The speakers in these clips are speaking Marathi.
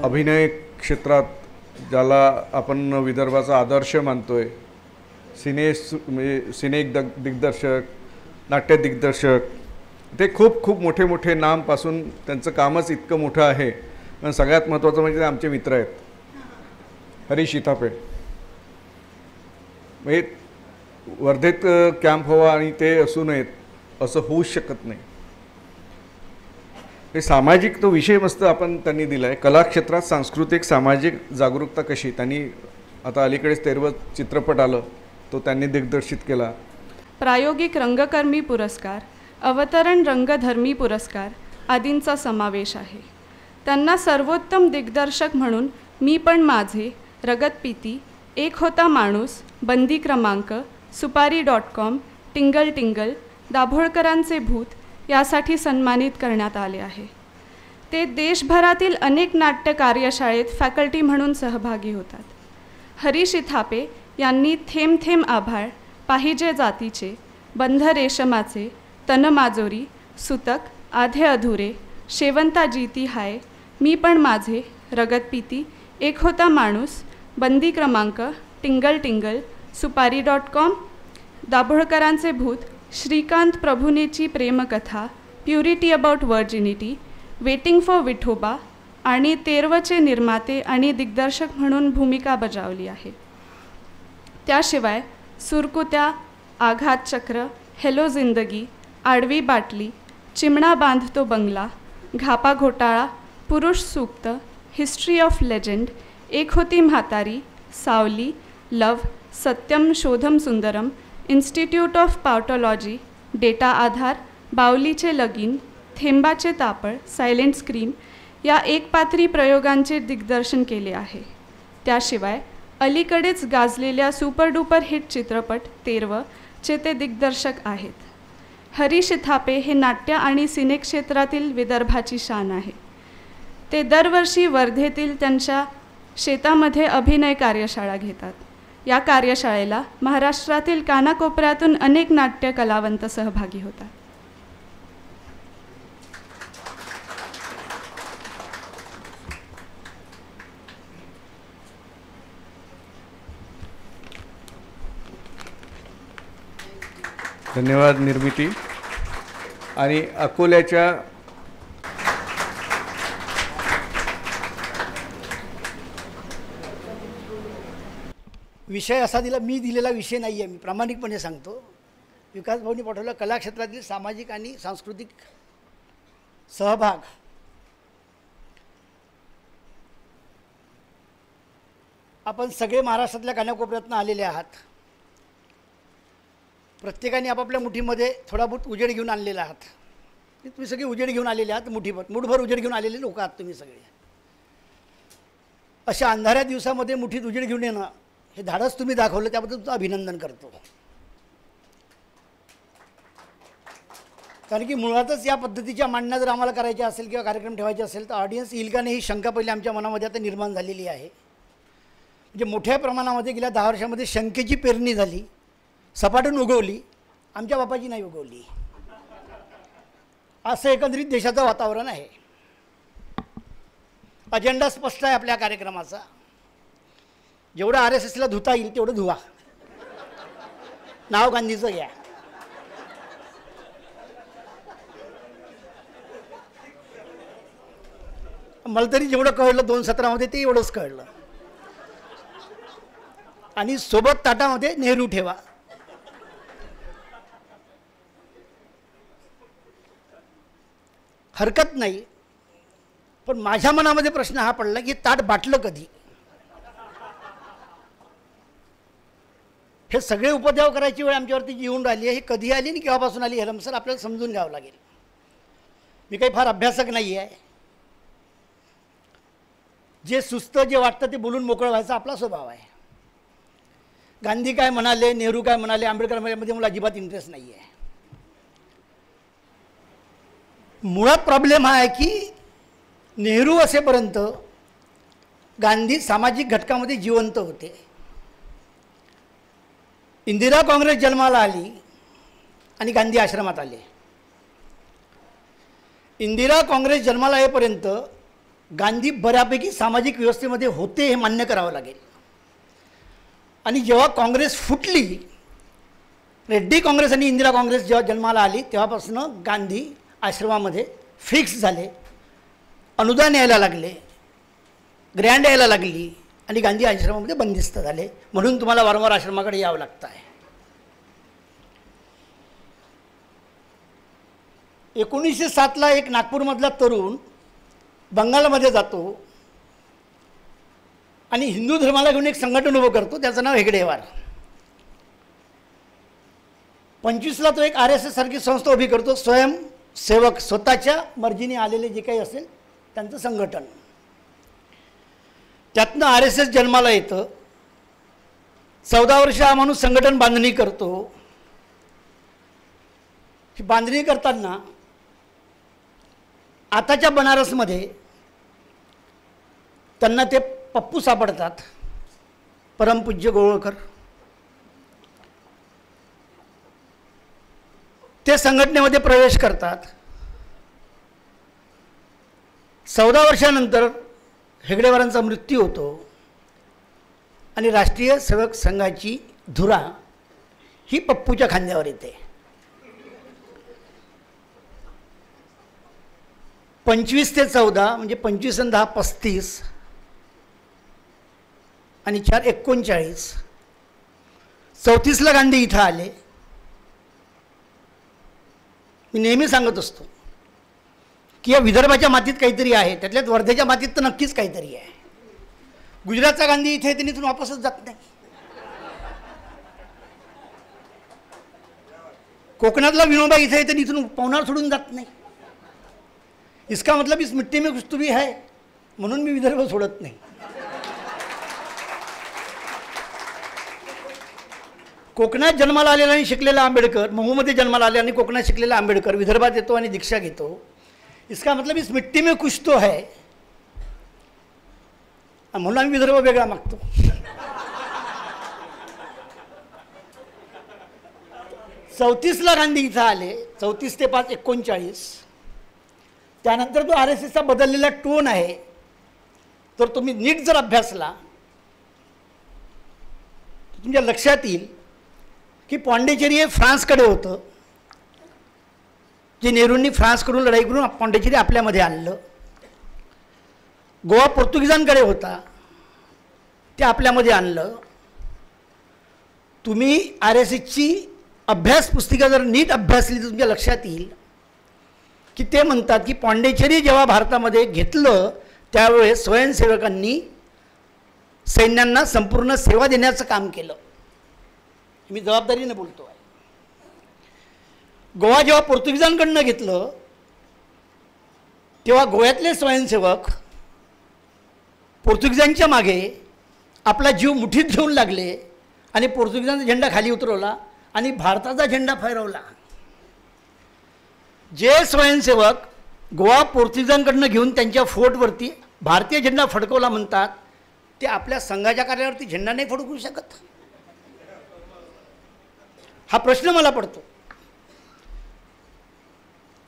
अभिनय क्षेत्रात ज्याला आपण विदर्भाचा आदर्श मानतोय, म्हणजे सिने दिग्दर्शक, नाट्य दिग्दर्शक, ते खूप खूप मोठे मोठे नामपासून त्यांचं कामच इतकं मोठं आहे. पण सगळ्यात महत्त्वाचं म्हणजे आमचे मित्र आहेत हरीश इथापे. म्हणजे वर्धेत कॅम्प व्हावा आणि ते असू नयेत असं होऊच शकत नाही. हे सामाजिक तो विषय मस्त आपण त्यांनी दिला आहे. कला क्षेत्रात सांस्कृतिक सामाजिक जागरूकता कशी, त्यांनी आता अलीकडेच 13वं चित्रपट आलं, तो त्यांनी दिग्दर्शित केला. प्रायोगिक रंगकर्मी पुरस्कार, अवतरण रंगधर्मी पुरस्कार आदींचा समावेश आहे. त्यांना सर्वोत्तम दिग्दर्शक म्हणून मी पण माझे, रगतपिती, एक होता माणूस, बंदी क्रमांक, सुपारी.com, टिंगल टिंगल, दाभोळकरांचे भूत यासाठी सन्मानित करण्यात आले आहे. ते देशभरातील अनेक नाट्य कार्यशाळेत फॅकल्टी म्हणून सहभागी होतात. हरीश इथापे यांनी थेंब थेंब आभाळ, पाहिजे जातीचे, बंध रेशमाचे, तनमाजोरी, सुतक, आधे अधुरे, शेवंता जीती हाय, मी पण माझे, रगतपिती, एक होता माणूस, बंदी क्रमांक, टिंगल टिंगल, सुपारी.com, दाभोळकरांचे भूत, श्रीकांत प्रभुनेची प्रेमकथा, purity about virginity, waiting for Vithoba आणि 13चे निर्माते आणि दिग्दर्शक म्हणून भूमिका बजावली आहे. त्याशिवाय सुरकुत्या, आघातचक्र, हेलो जिंदगी, आडवी बाटली, चिमणा बांधतो बंगला, घापा घोटाळा, पुरुष सूक्त, हिस्ट्री ऑफ लेजंड, एक होती म्हातारी, सावली, लव, सत्यम शोधम सुंदरम, इन्स्टिट्यूट ऑफ पावटॉलॉजी, डेटा आधार, बावलीचे लगीन, थेंबाचे तापळ, सायलेंट स्क्रीन या एकपात्री प्रयोगांचे दिग्दर्शन केले आहे. त्याशिवाय अलीकडेच गाजलेल्या सुपरडुपर हिट चित्रपट 13चे ते दिग्दर्शक आहेत. हरीश इथापे हे नाट्य आणि सिनेक्षेत्रातील विदर्भाची शान आहे. ते दरवर्षी वर्धेतील त्यांच्या शेतामध्ये अभिनय कार्यशाळा घेतात. या कार्यशाळेला महाराष्ट्रातील कानाकोपऱ्यातून अनेक नाट्य कलावंत सहभागी होतात. धन्यवाद निर्मिती. आणि अकोल्याच्या विषय असा मी दिलेला विषय नाही आहे, मी प्रामाणिकपणे सांगतो. विकास भाऊंनी पाठवला कला क्षेत्रातील सामाजिक आणि सांस्कृतिक सहभाग. आपण सगळे महाराष्ट्रातल्या कानाकोपऱ्यातून आलेले आहात. प्रत्येकाने आपापल्या मुठीमध्ये थोडा बहुत उजेड घेऊन आणलेला आहात. तुम्ही सगळे उजेड घेऊन आलेले आहात, मुठभर उजेड घेऊन आलेले लोक आहात तुम्ही सगळे. अशा अंधाऱ्या दिवसामध्ये मुठीत उजेड घेऊन येणं हे धाडस तुम्ही दाखवलं, त्याबद्दल तुमचं अभिनंदन करतो. कारण की मुळातच या पद्धतीच्या मांडण्या जर आम्हाला करायच्या असेल किंवा कार्यक्रम ठेवायचे असेल तर ऑडियन्स येईल का नाही ही शंका पहिली आमच्या मनामध्ये आता निर्माण झालेली आहे. म्हणजे मोठ्या प्रमाणामध्ये गेल्या 10 वर्षामध्ये शंकेची पेरणी झाली, सपाटून उगवली, आमच्या बापाची नाही उगवली, असं एकंदरीत देशाचं वातावरण आहे. अजेंडा स्पष्ट आहे आपल्या कार्यक्रमाचा. जेवढं RSSला धुता येईल तेवढं धुवा, नाव गांधीचं घ्या. मला तरी जेवढं कळलं 2017मध्ये ते एवढंच कळलं. आणि सोबत ताटामध्ये नेहरू ठेवा. हरकत नाही, पण माझ्या मनामध्ये प्रश्न हा पडला की ताट बाटलं कधी. हे सगळे उपद्रव करायची वेळ आमच्यावरती येऊन राहिली आहे. हे कधी आली आणि केव्हापासून आली हे रमसर आपल्याला समजून घ्यावं लागेल. मी काही फार अभ्यासक नाही आहे. जे सुचतं जे वाटतं ते बोलून मोकळं व्हायचा आपला स्वभाव आहे. गांधी काय म्हणाले, नेहरू काय म्हणाले, आंबेडकर मध्ये मला अजिबात इंटरेस्ट नाही आहे. मुळात प्रॉब्लेम हा आहे की नेहरू असेपर्यंत गांधी सामाजिक घटकामध्ये जिवंत होते. इंदिरा काँग्रेस जन्माला आली आणि गांधी आश्रमात आले. इंदिरा काँग्रेस जन्माला येईपर्यंत गांधी बऱ्यापैकी सामाजिक व्यवस्थेमध्ये होते हे मान्य करावं लागेल. आणि जेव्हा काँग्रेस फुटली, रेड्डी काँग्रेस आणि इंदिरा काँग्रेस जेव्हा जन्माला आली तेव्हापासून गांधी आश्रमामध्ये फिक्स झाले, अनुदान यायला लागले, ग्रँड यायला लागली आणि गांधी आश्रमामध्ये बंदिस्त झाले. म्हणून तुम्हाला वारंवार आश्रमाकडे यावं लागतं आहे. 1907ला एक नागपूरमधला तरुण बंगालमध्ये जातो आणि हिंदू धर्माला घेऊन एक संघटन उभं करतो, त्याचं नाव हेगडेवार. 25ला तो एक RSS सारखी संस्था उभी करतो, स्वयंसेवक, स्वतःच्या मर्जीने आलेले जे काही असेल त्यांचं संघटन. त्यातनं RSS जन्माला येतं. 14 वर्ष हा माणूस संघटन बांधणी करतो. ही बांधणी करताना आताच्या बनारसमध्ये त्यांना ते पप्पू सापडतात, परमपूज्य गोळवळकर. ते संघटनेमध्ये प्रवेश करतात. 14 वर्षानंतर हेगडेवारांचा मृत्यू होतो आणि राष्ट्रीय सेवक संघाची धुरा ही पप्पूच्या खांद्यावर येते. 25 ते 14 म्हणजे 25 आणि 10 35 आणि 4 39. 34ला गांधी इथं आले. मी नेहमी सांगत असतो की या विदर्भाच्या मातीत काहीतरी आहे, त्यातल्यात वर्धेच्या मातीत तर नक्कीच काहीतरी आहे. गुजरातचा गांधी इथे त्यांनी इथून वापसच जात नाही. कोकणातला विनोबा इथे येते आणि इथून पवनार सोडून जात नाही. इसका मतलब इस मिट्टी में कुछ तो भी है, म्हणून मी विदर्भ सोडत नाही. कोकणात जन्माला आलेला आणि शिकलेला आंबेडकर, महूमध्ये जन्माला आले आणि कोकणात शिकलेला आंबेडकर विदर्भात येतो आणि दीक्षा घेतो. इसका मतलब इस मिट्टी में कुछ तो है, म्हणून आम्ही विदर्भ वेगळा मागतो. चौतीसला गांधी इथं आले. 34 ते 5 39. त्यानंतर तो RSSचा बदललेला टोन आहे, तर तुम्ही नीट जर अभ्यासला तर तुमच्या लक्षात येईल की पॉंडिचेरी हे फ्रान्सकडे होतं, जे नेहरूंनी फ्रान्सकडून लढाई करून पॉंडिचेरी आपल्यामध्ये आणलं. गोवा पोर्तुगीजांकडे होता, ते आपल्यामध्ये आणलं. तुम्ही RSSची अभ्यास पुस्तिका जर नीट अभ्यासली तर तुमच्या लक्षात येईल की ते म्हणतात की पॉंडिचेरी जेव्हा भारतामध्ये घेतलं त्यावेळेस स्वयंसेवकांनी सैन्यांना संपूर्ण सेवा देण्याचं काम केलं. मी जबाबदारीने बोलतो आहे. गोवा जेव्हा पोर्तुगीजांकडनं घेतलं तेव्हा गोव्यातले स्वयंसेवक पोर्तुगीजांच्या मागे आपला जीव मुठीत घेऊन लागले आणि पोर्तुगीजांचा झेंडा खाली उतरवला आणि भारताचा झेंडा फहरवला. जे स्वयंसेवक गोवा पोर्तुगीजांकडनं घेऊन त्यांच्या फोर्टवरती भारतीय झेंडा फडकवला म्हणतात, ते आपल्या संघाच्या कार्यावरती झेंडा नाही फडकवू शकत. हा प्रश्न मला पडतो.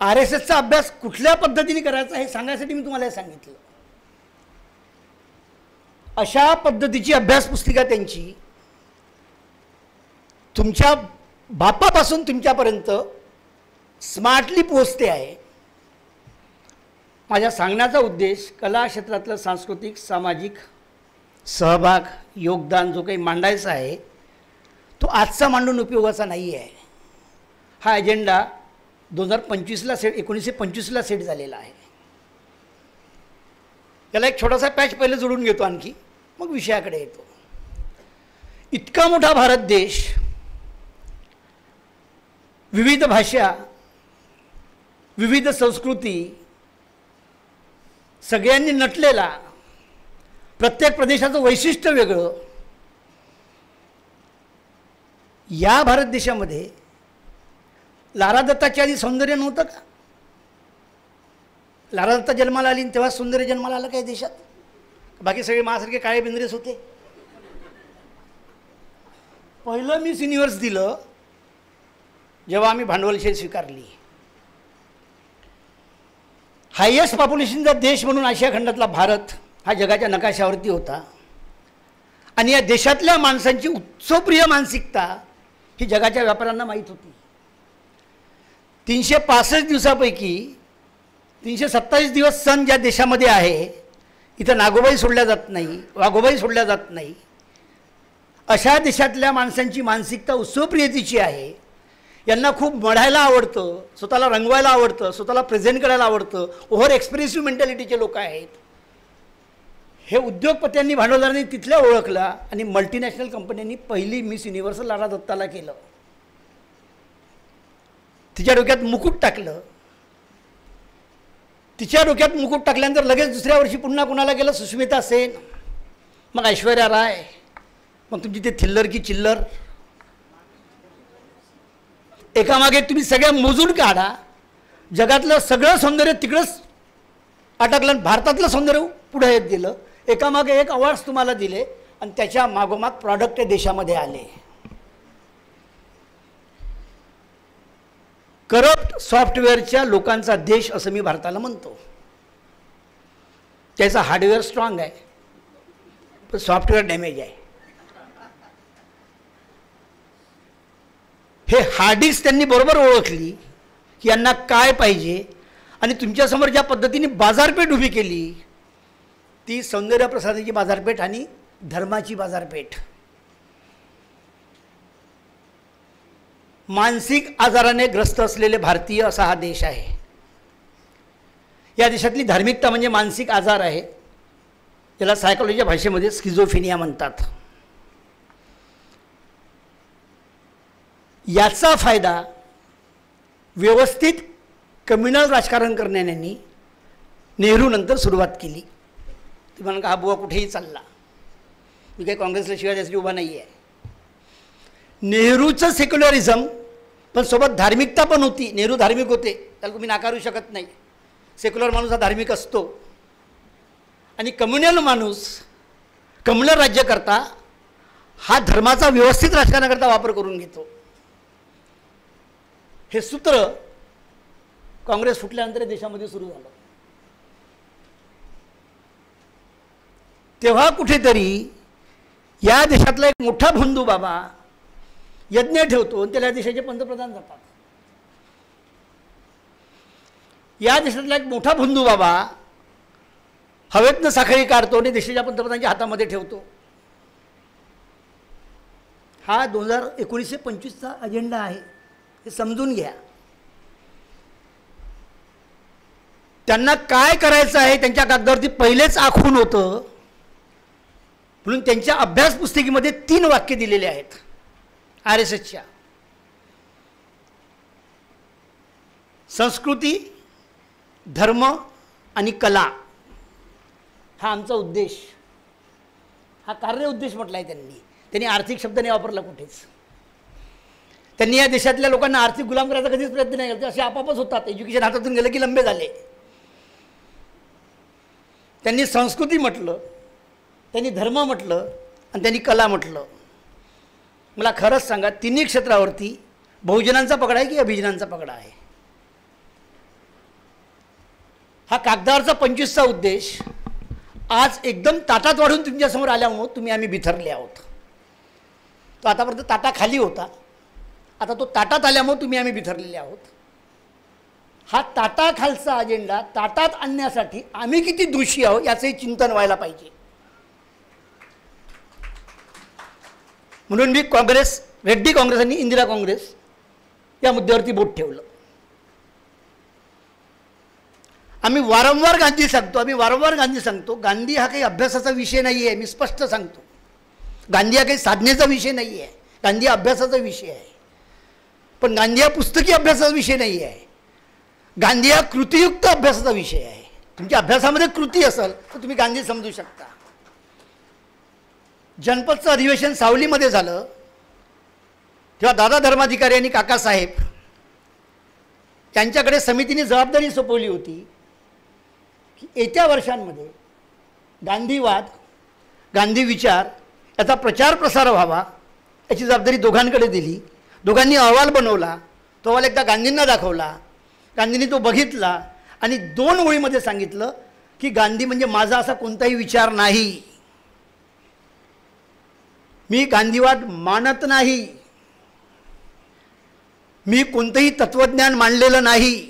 RSSचा अभ्यास कुठल्या पद्धतीने करायचा हे सांगण्यासाठी मी तुम्हाला हे सांगितलं. अशा पद्धतीची अभ्यास पुस्तिका त्यांची तुमच्या बापापासून तुमच्यापर्यंत स्मार्टली पोचते आहे. माझ्या सांगण्याचा उद्देश कला क्षेत्रातलं सांस्कृतिक सामाजिक सहभाग योगदान जो काही मांडायचा आहे तो आजचा मांडून उपयोगाचा नाही आहे. हा अजेंडा 2025ला 1925ला सेट झालेला आहे. याला एक छोटासा पॅच पहिले जोडून घेतो आणखी, मग विषयाकडे येतो. इतका मोठा भारत देश, विविध भाषा, विविध संस्कृती, सगळ्यांनी नटलेला, प्रत्येक प्रदेशाचं वैशिष्ट्य वेगळं. या भारत देशामध्ये लारा दत्ताच्या आधी सौंदर्य नव्हतं का? लारा दत्ता जन्माला आली तेव्हा सौंदर्य जन्माला आलं काय देशात? बाकी सगळे माझ्यासारखे काळे बिंद्रेच होते. पहिलं मिस युनिव्हर्स दिलं जेव्हा आम्ही भांडवलशाही स्वीकारली. हायेस्ट पॉप्युलेशनचा देश म्हणून आशिया खंडातला भारत हा जगाच्या नकाशावरती होता आणि या देशातल्या माणसांची उत्सवप्रिय मानसिकता ही जगाच्या व्यापाऱ्यांना माहीत होती. 365 दिवसापैकी 327 दिवस सण ज्या देशामध्ये आहे, इथं नागोबाई सोडल्या जात नाही, वाघोबाई सोडल्या जात नाही, अशा देशातल्या माणसांची मानसिकता उत्सवप्रियतेची आहे. यांना खूप मढायला आवडतं, स्वतःला रंगवायला आवडतं, स्वतःला प्रेझेंट करायला आवडतं, ओव्हर एक्सप्रेसिव्ह मेंटॅलिटीचे लोक आहेत. हे उद्योगपत्यांनी भांडवलदारांनी तिथल्या ओळखला आणि मल्टीनॅशनल कंपन्यांनी पहिली मिस युनिव्हर्स लारा दत्ताला केलं. तिच्या डोक्यात मुकुट टाकलं. तिच्या डोक्यात मुकुट टाकल्यानंतर लगेच दुसऱ्या वर्षी पुन्हा कुणाला गेलं? सुष्मिता सेन, मग ऐश्वर्या राय, मग तुमची ते थिल्लर की चिल्लर, एकामागे तुम्ही सगळ्या मोजून काढा. जगातलं सगळं सौंदर्य तिकडंच अटकलं, भारतातलं सौंदर्य पुढे येत गेलं. एकामागे एक अवॉर्ड्स तुम्हाला दिले आणि त्याच्या मागोमाग प्रॉडक्ट देशामध्ये आले. करप्ट सॉफ्टवेअरच्या लोकांचा देश असं मी भारताला म्हणतो. त्याचा हार्डवेअर स्ट्रॉंग आहे पण सॉफ्टवेअर डॅमेज आहे. हे हार्डिस्क त्यांनी बरोबर ओळखली की यांना काय पाहिजे आणि तुमच्यासमोर ज्या पद्धतीने बाजारपेठ उभी केली ती सौंदर्य प्रसादाची बाजारपेठ आणि धर्माची बाजारपेठ. मानसिक आजाराने ग्रस्त असलेले भारतीय असा हा देश आहे. या देशातली धार्मिकता म्हणजे मानसिक आजार आहे. याला सायकोलॉजीच्या भाषेमध्ये स्किझोफ्रेनिया म्हणतात. याचा फायदा व्यवस्थित कम्युनल राजकारण करण्याने नेहरूनंतर सुरुवात केली. ती म्हणा का हा बुवा कुठेही चालला, मी काही काँग्रेसला शिवाय त्यासाठी उभा नाही आहे. नेहरूचं सेक्युलरिझम पण सोबत धार्मिकता पण होती. नेहरू धार्मिक होते, त्याला तुम्ही नाकारू शकत नाही. सेक्युलर माणूस हा धार्मिक असतो आणि कम्युनल माणूस कम्युनल राज्यकर्ता हा धर्माचा व्यवस्थित राजकारणाकरता वापर करून घेतो. हे सूत्र काँग्रेस फुटल्यानंतर देशामध्ये सुरू झालं. तेव्हा कुठेतरी या देशातला एक मोठा भोंदू बाबा यज्ञ ठेवतो आणि त्याला देशाचे पंतप्रधान जातात. या देशातला एक मोठा भोंदू बाबा हवेतनं साखळी काढतो आणि देशाच्या पंतप्रधानांच्या हातामध्ये ठेवतो. हा 2019-25चा अजेंडा आहे, हे समजून घ्या. त्यांना काय करायचं आहे त्यांच्या कागदावरती पहिलेच आखून होतं. म्हणून त्यांच्या अभ्यास पुस्तिकेमध्ये 3 वाक्य दिलेले आहेत RSSच्या. संस्कृती, धर्म आणि कला हा आमचा उद्देश, हा कार्य उद्देश म्हटला आहे त्यांनी. त्यांनी आर्थिक शब्द नाही वापरला कुठेच. त्यांनी या देशातल्या लोकांना आर्थिक गुलाम करायचा कधीच प्रयत्न नाही केला. असे आपापच होतात. एज्युकेशन हातातून गेलं की लंबे झाले. त्यांनी संस्कृती म्हटलं, त्यांनी धर्म म्हटलं आणि त्यांनी कला म्हटलं. मला खरंच सांगा, तिन्ही क्षेत्रावरती बहुजनांचा पगडा आहे की अभिजनांचा पगडा आहे? हा कागदावरचा 25चा उद्देश आज एकदम ताटात वाढून तुमच्यासमोर आल्यामुळं तुम्ही आम्ही बिथरले आहोत. तो आतापर्यंत ताटाखाली होता, आता तो ताटात आल्यामुळे तुम्ही आम्ही बिथरलेले आहोत. हा ताटाखालचा अजेंडा ताटात आणण्यासाठी आम्ही किती दोषी आहोत याचंही चिंतन व्हायला पाहिजे. म्हणून मी काँग्रेस, रेड्डी काँग्रेस आणि इंदिरा काँग्रेस या मुद्द्यावरती बोट ठेवलं. आम्ही वारंवार गांधी सांगतो, गांधी हा काही अभ्यासाचा विषय नाही आहे. मी स्पष्ट सांगतो, गांधी हा काही साधनेचा विषय नाही आहे, गांधी हा अभ्यासाचा विषय आहे. पण गांधी हा पुस्तकी अभ्यासाचा विषय नाही आहे, गांधी हा कृतीयुक्त अभ्यासाचा विषय आहे. तुमच्या अभ्यासामध्ये कृती असेल तर तुम्ही गांधी समजू शकता. जनपदचं अधिवेशन सावलीमध्ये झालं तेव्हा दादा धर्माधिकारी आणि काकासाहेब त्यांच्याकडे समितीने जबाबदारी सोपवली होती की येत्या वर्षांमध्ये गांधीवाद, गांधी विचार याचा प्रचार प्रसार व्हावा याची जबाबदारी दोघांकडे दिली. दोघांनी अहवाल बनवला. तो अहवाल एकदा गांधींना दाखवला. गांधींनी तो बघितला आणि 2 ओळीमध्ये सांगितलं की गांधी म्हणजे माझा असा कोणताही विचार नाही, मी गांधीवाद मानत नाही, मी कोणतंही तत्त्वज्ञान मांडलेलं नाही,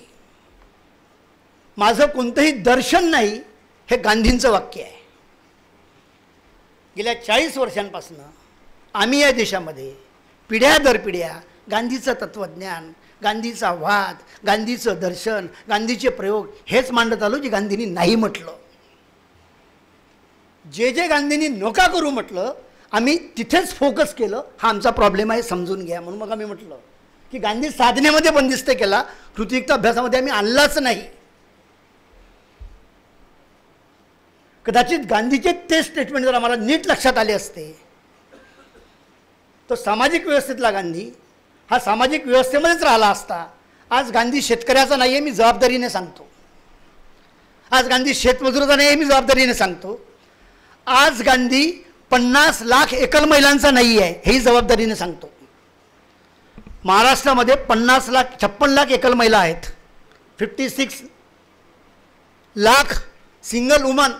माझं कोणतंही दर्शन नाही, हे गांधींचं वाक्य आहे. गेल्या 40 वर्षांपासून आम्ही या देशामध्ये पिढ्या दर पिढ्या गांधीचं तत्त्वज्ञान, गांधीचा वाद, गांधीचं दर्शन, गांधीचे प्रयोग हेच मांडत आलो, जे गांधींनी नाही म्हटलं. जे जे गांधींनी नका करू म्हटलं आम्ही तिथेच फोकस केलं. हा आमचा प्रॉब्लेम आहे, समजून घ्या. म्हणून मग आम्ही म्हटलं की गांधी साधनेमध्ये बंदिस्त केला, कृतियुक्त अभ्यासामध्ये आम्ही आणलाच नाही. कदाचित गांधीचे ते स्टेटमेंट जर आम्हाला नीट लक्षात आले असते तर सामाजिक व्यवस्थेतला गांधी हा सामाजिक व्यवस्थेमध्येच राहिला असता. आज गांधी शेतकऱ्याचा नाही आहे, मी जबाबदारीने सांगतो. आज गांधी शेतमजुराचा नाही आहे, मी जबाबदारीने सांगतो. आज गांधी 50 लाख एकल महिलांचा नाही आहे, हेही जबाबदारीने सांगतो. महाराष्ट्रामध्ये 56 लाख एकल महिला आहेत, 56 लाख सिंगल वुमन.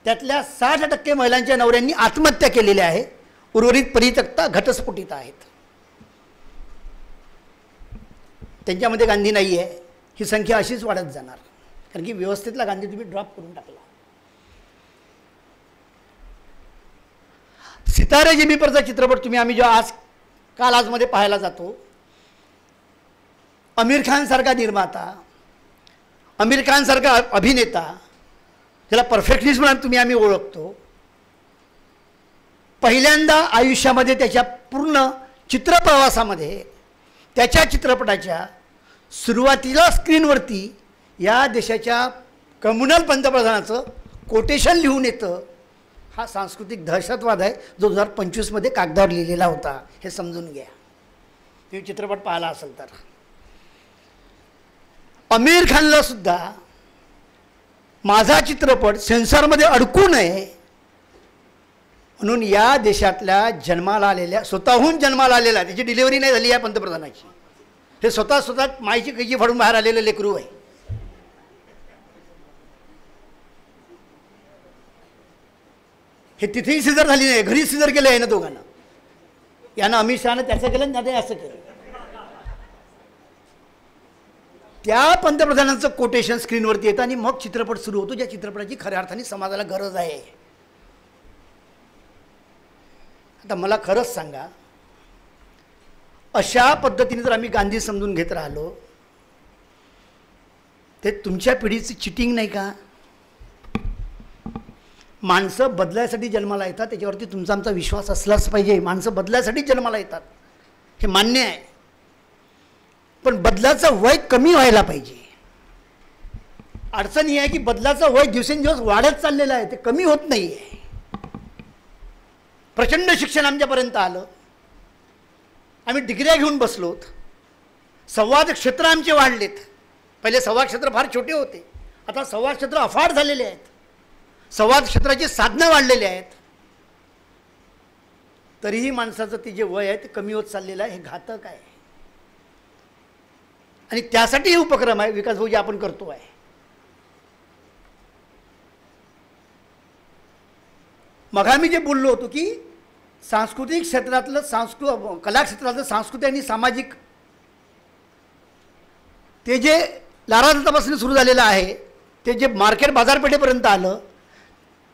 त्यातल्या 60% महिलांच्या नवऱ्यांनी आत्महत्या केलेली आहे, उर्वरित परित्यक्ता घटस्फोटित आहेत. त्यांच्यामध्ये गांधी नाही आहे. ही संख्या अशीच वाढत जाणार, कारण की व्यवस्थेतला गांधी तुम्ही ड्रॉप करून टाकला. सितारे जमी परचा चित्रपट आम्ही जेव्हा आजमध्ये पाहायला जातो, आमिर खान सारखा निर्माता, आमिर खान सारखा अभिनेता, त्याला परफेक्टनिस्ट म्हणून आम्ही ओळखतो, पहिल्यांदा आयुष्यामध्ये त्याच्या पूर्ण चित्रप्रवासामध्ये त्याच्या चित्रपटाच्या सुरुवातीला स्क्रीनवरती या देशाच्या कम्युनल पंतप्रधानाचं कोटेशन लिहून येतं. हा सांस्कृतिक दहशतवाद आहे जो 2025 कागदावर लिहिलेला होता. हे समजून घ्या, तुम्ही चित्रपट पाहिला असेल तर. आमिर खानला सुद्धा माझा चित्रपट सेन्सॉरमध्ये अडकू नये म्हणून या देशातल्या जन्माला आलेल्या, स्वतःहून जन्माला आलेला, त्याची डिलिव्हरी नाही झाली या पंतप्रधानाची, हे स्वतः माईची कैची फाडून बाहेर आलेलं लेकरू आहे. हे तिथेही सिजर झाली नाही, घरी सिजर केलं आहे ना दोघांना. यानं अमित शहानं त्याचं केलं, त्याने असं केलं. त्या पंतप्रधानांचं कोटेशन स्क्रीनवरती येतं आणि मग चित्रपट सुरू होतो, ज्या चित्रपटाची खऱ्या अर्थाने समाजाला गरज आहे. आता मला खरंच सांगा, अशा पद्धतीने जर आम्ही गांधी समजून घेत राहिलो ते तुमच्या पिढीची चिटिंग नाही का? माणसं बदलायसाठी जन्माला येतात, त्याच्यावरती तुमचा आमचा विश्वास असलाच पाहिजे. माणसं बदलायसाठी जन्माला येतात, हे मान्य आहे, पण बदलाचं वय कमी व्हायला पाहिजे. अडचण ही आहे की बदलाचं वय दिवसेंदिवस वाढत चाललेलं आहे, ते कमी होत नाही आहे. प्रचंड शिक्षण आमच्यापर्यंत आलं, आम्ही डिग्र्या घेऊन बसलोत, संवाद क्षेत्र आमचे वाढलेत. पहिले संवाद क्षेत्र फार छोटे होते, आता संवाद क्षेत्र अफाट झालेले आहेत. संवाद क्षेत्राची साधनं वाढलेली आहेत, तरीही माणसाचं ते जे वय आहे ते कमी होत चाललेलं आहे. हे घातक आहे आणि त्यासाठी हे उपक्रम आहे विकास भाऊ जे आपण करतो आहे. मग आम्ही जे बोललो होतो की सांस्कृतिक क्षेत्रातलं कला क्षेत्रातलं सांस्कृतिक आणि सामाजिक ते जे लारादत्तापासून सुरू झालेलं आहे, ते जे मार्केट बाजारपेठेपर्यंत आलं,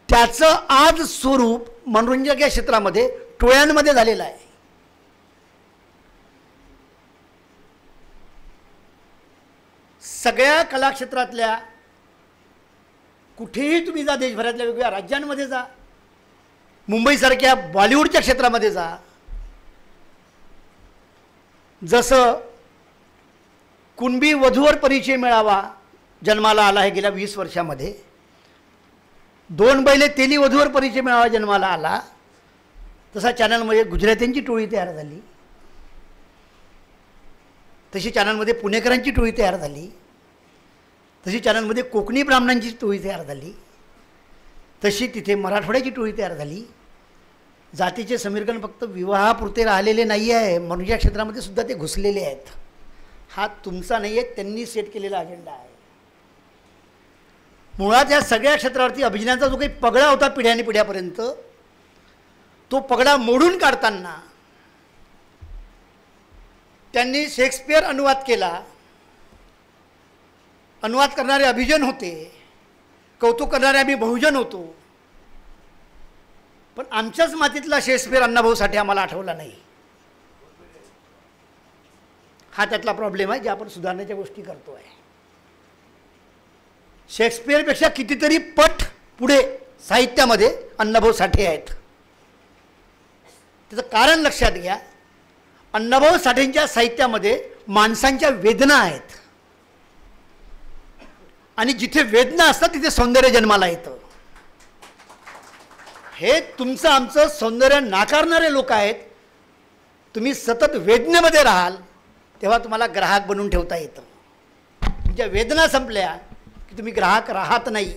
त्याचं आज स्वरूप मनोरंजन या क्षेत्रामध्ये टोळ्यांमध्ये झालेलं आहे. सगळ्या कला क्षेत्रातल्या कुठेही तुम्ही जा, देशभरातल्या वेगवेगळ्या राज्यांमध्ये जा, मुंबईसारख्या बॉलिवूडच्या क्षेत्रामध्ये जा, जसं कुणबी वधूवर परिचय मेळावा जन्माला आला आहे गेल्या 20 वर्षामध्ये, 2 बैले तेली वधूवर परिचय मेळावा जन्माला आला, तसा चॅनलमध्ये गुजरात्यांची टोळी तयार झाली, तशी चॅनलमध्ये पुणेकरांची टोळी तयार झाली, तशी चॅनलमध्ये कोकणी ब्राह्मणांची टोळी तयार झाली, तशी तिथे मराठवाड्याची टोळी तयार झाली. जातीचे समीकरण फक्त विवाहापुरते राहिलेले नाही आहे, मनोरंजन क्षेत्रामध्ये सुद्धा ते घुसलेले आहेत. हा तुमचा नाही आहे, त्यांनी सेट केलेला अजेंडा आहे. मुळात या सगळ्या क्षेत्रावरती अभिनयाचा जो काही पगडा होता पिढ्याने पिढ्यापर्यंत, तो पगडा मोडून काढताना त्यांनी शेक्सपियर अनुवाद केला. अनुवाद करणारे अभिजन होते, कौतुक करणारे आम्ही बहुजन होतो. पण आमच्याच मातीतला शेक्सपियर अण्णाभाऊ साठे आम्हाला आठवला नाही. हा त्यातला प्रॉब्लेम आहे, जे आपण सुधारण्याच्या गोष्टी करतो आहे. शेक्सपियरपेक्षा कितीतरी पट पुढे साहित्यामध्ये अण्णाभाऊ साठे आहेत. त्याचं कारण लक्षात घ्या. अण्णाभाऊ साठेंच्या साहित्यामध्ये माणसांच्या वेदना आहेत, आणि जिथे वेदना असतात तिथे सौंदर्य जन्माला येतं. हे तुमचं आमचं सौंदर्य नाकारणारे लोक आहेत. तुम्ही सतत वेदनेमध्ये राहाल तेव्हा तुम्हाला ग्राहक बनवून ठेवता येतं. तुमच्या वेदना संपल्या की तुम्ही ग्राहक राहत नाही.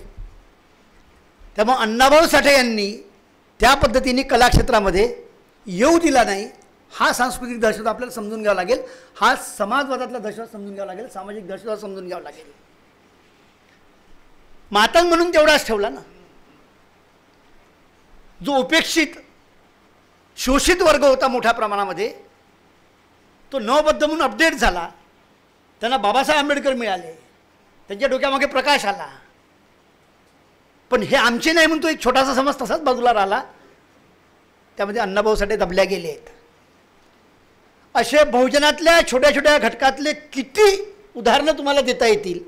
त्यामुळे अण्णाभाऊ साठे यांनी त्या पद्धतीने कलाक्षेत्रामध्ये येऊ दिला नाही. हा सांस्कृतिक दहशत आपल्याला समजून घ्यावा लागेल. हा समाजवादातला दहशत समजून घ्यावा लागेल. सामाजिक दहशत समजून घ्यावा लागेल. मातंग म्हणून तेवढाच ठेवला ना. जो उपेक्षित शोषित वर्ग होता मोठ्या प्रमाणामध्ये, तो नवबद्ध म्हणून अपडेट झाला. त्यांना बाबासाहेब आंबेडकर मिळाले, त्यांच्या डोक्यामागे प्रकाश आला. पण हे आमचे नाही म्हणून तो एक छोटासा समाज तसाच बाजूला राहिला. त्यामध्ये अण्णाभाऊ साठे दबल्या गेले आहेत. असे बहुजनातल्या छोट्या छोट्या घटकातले किती उदाहरणं तुम्हाला देता येतील.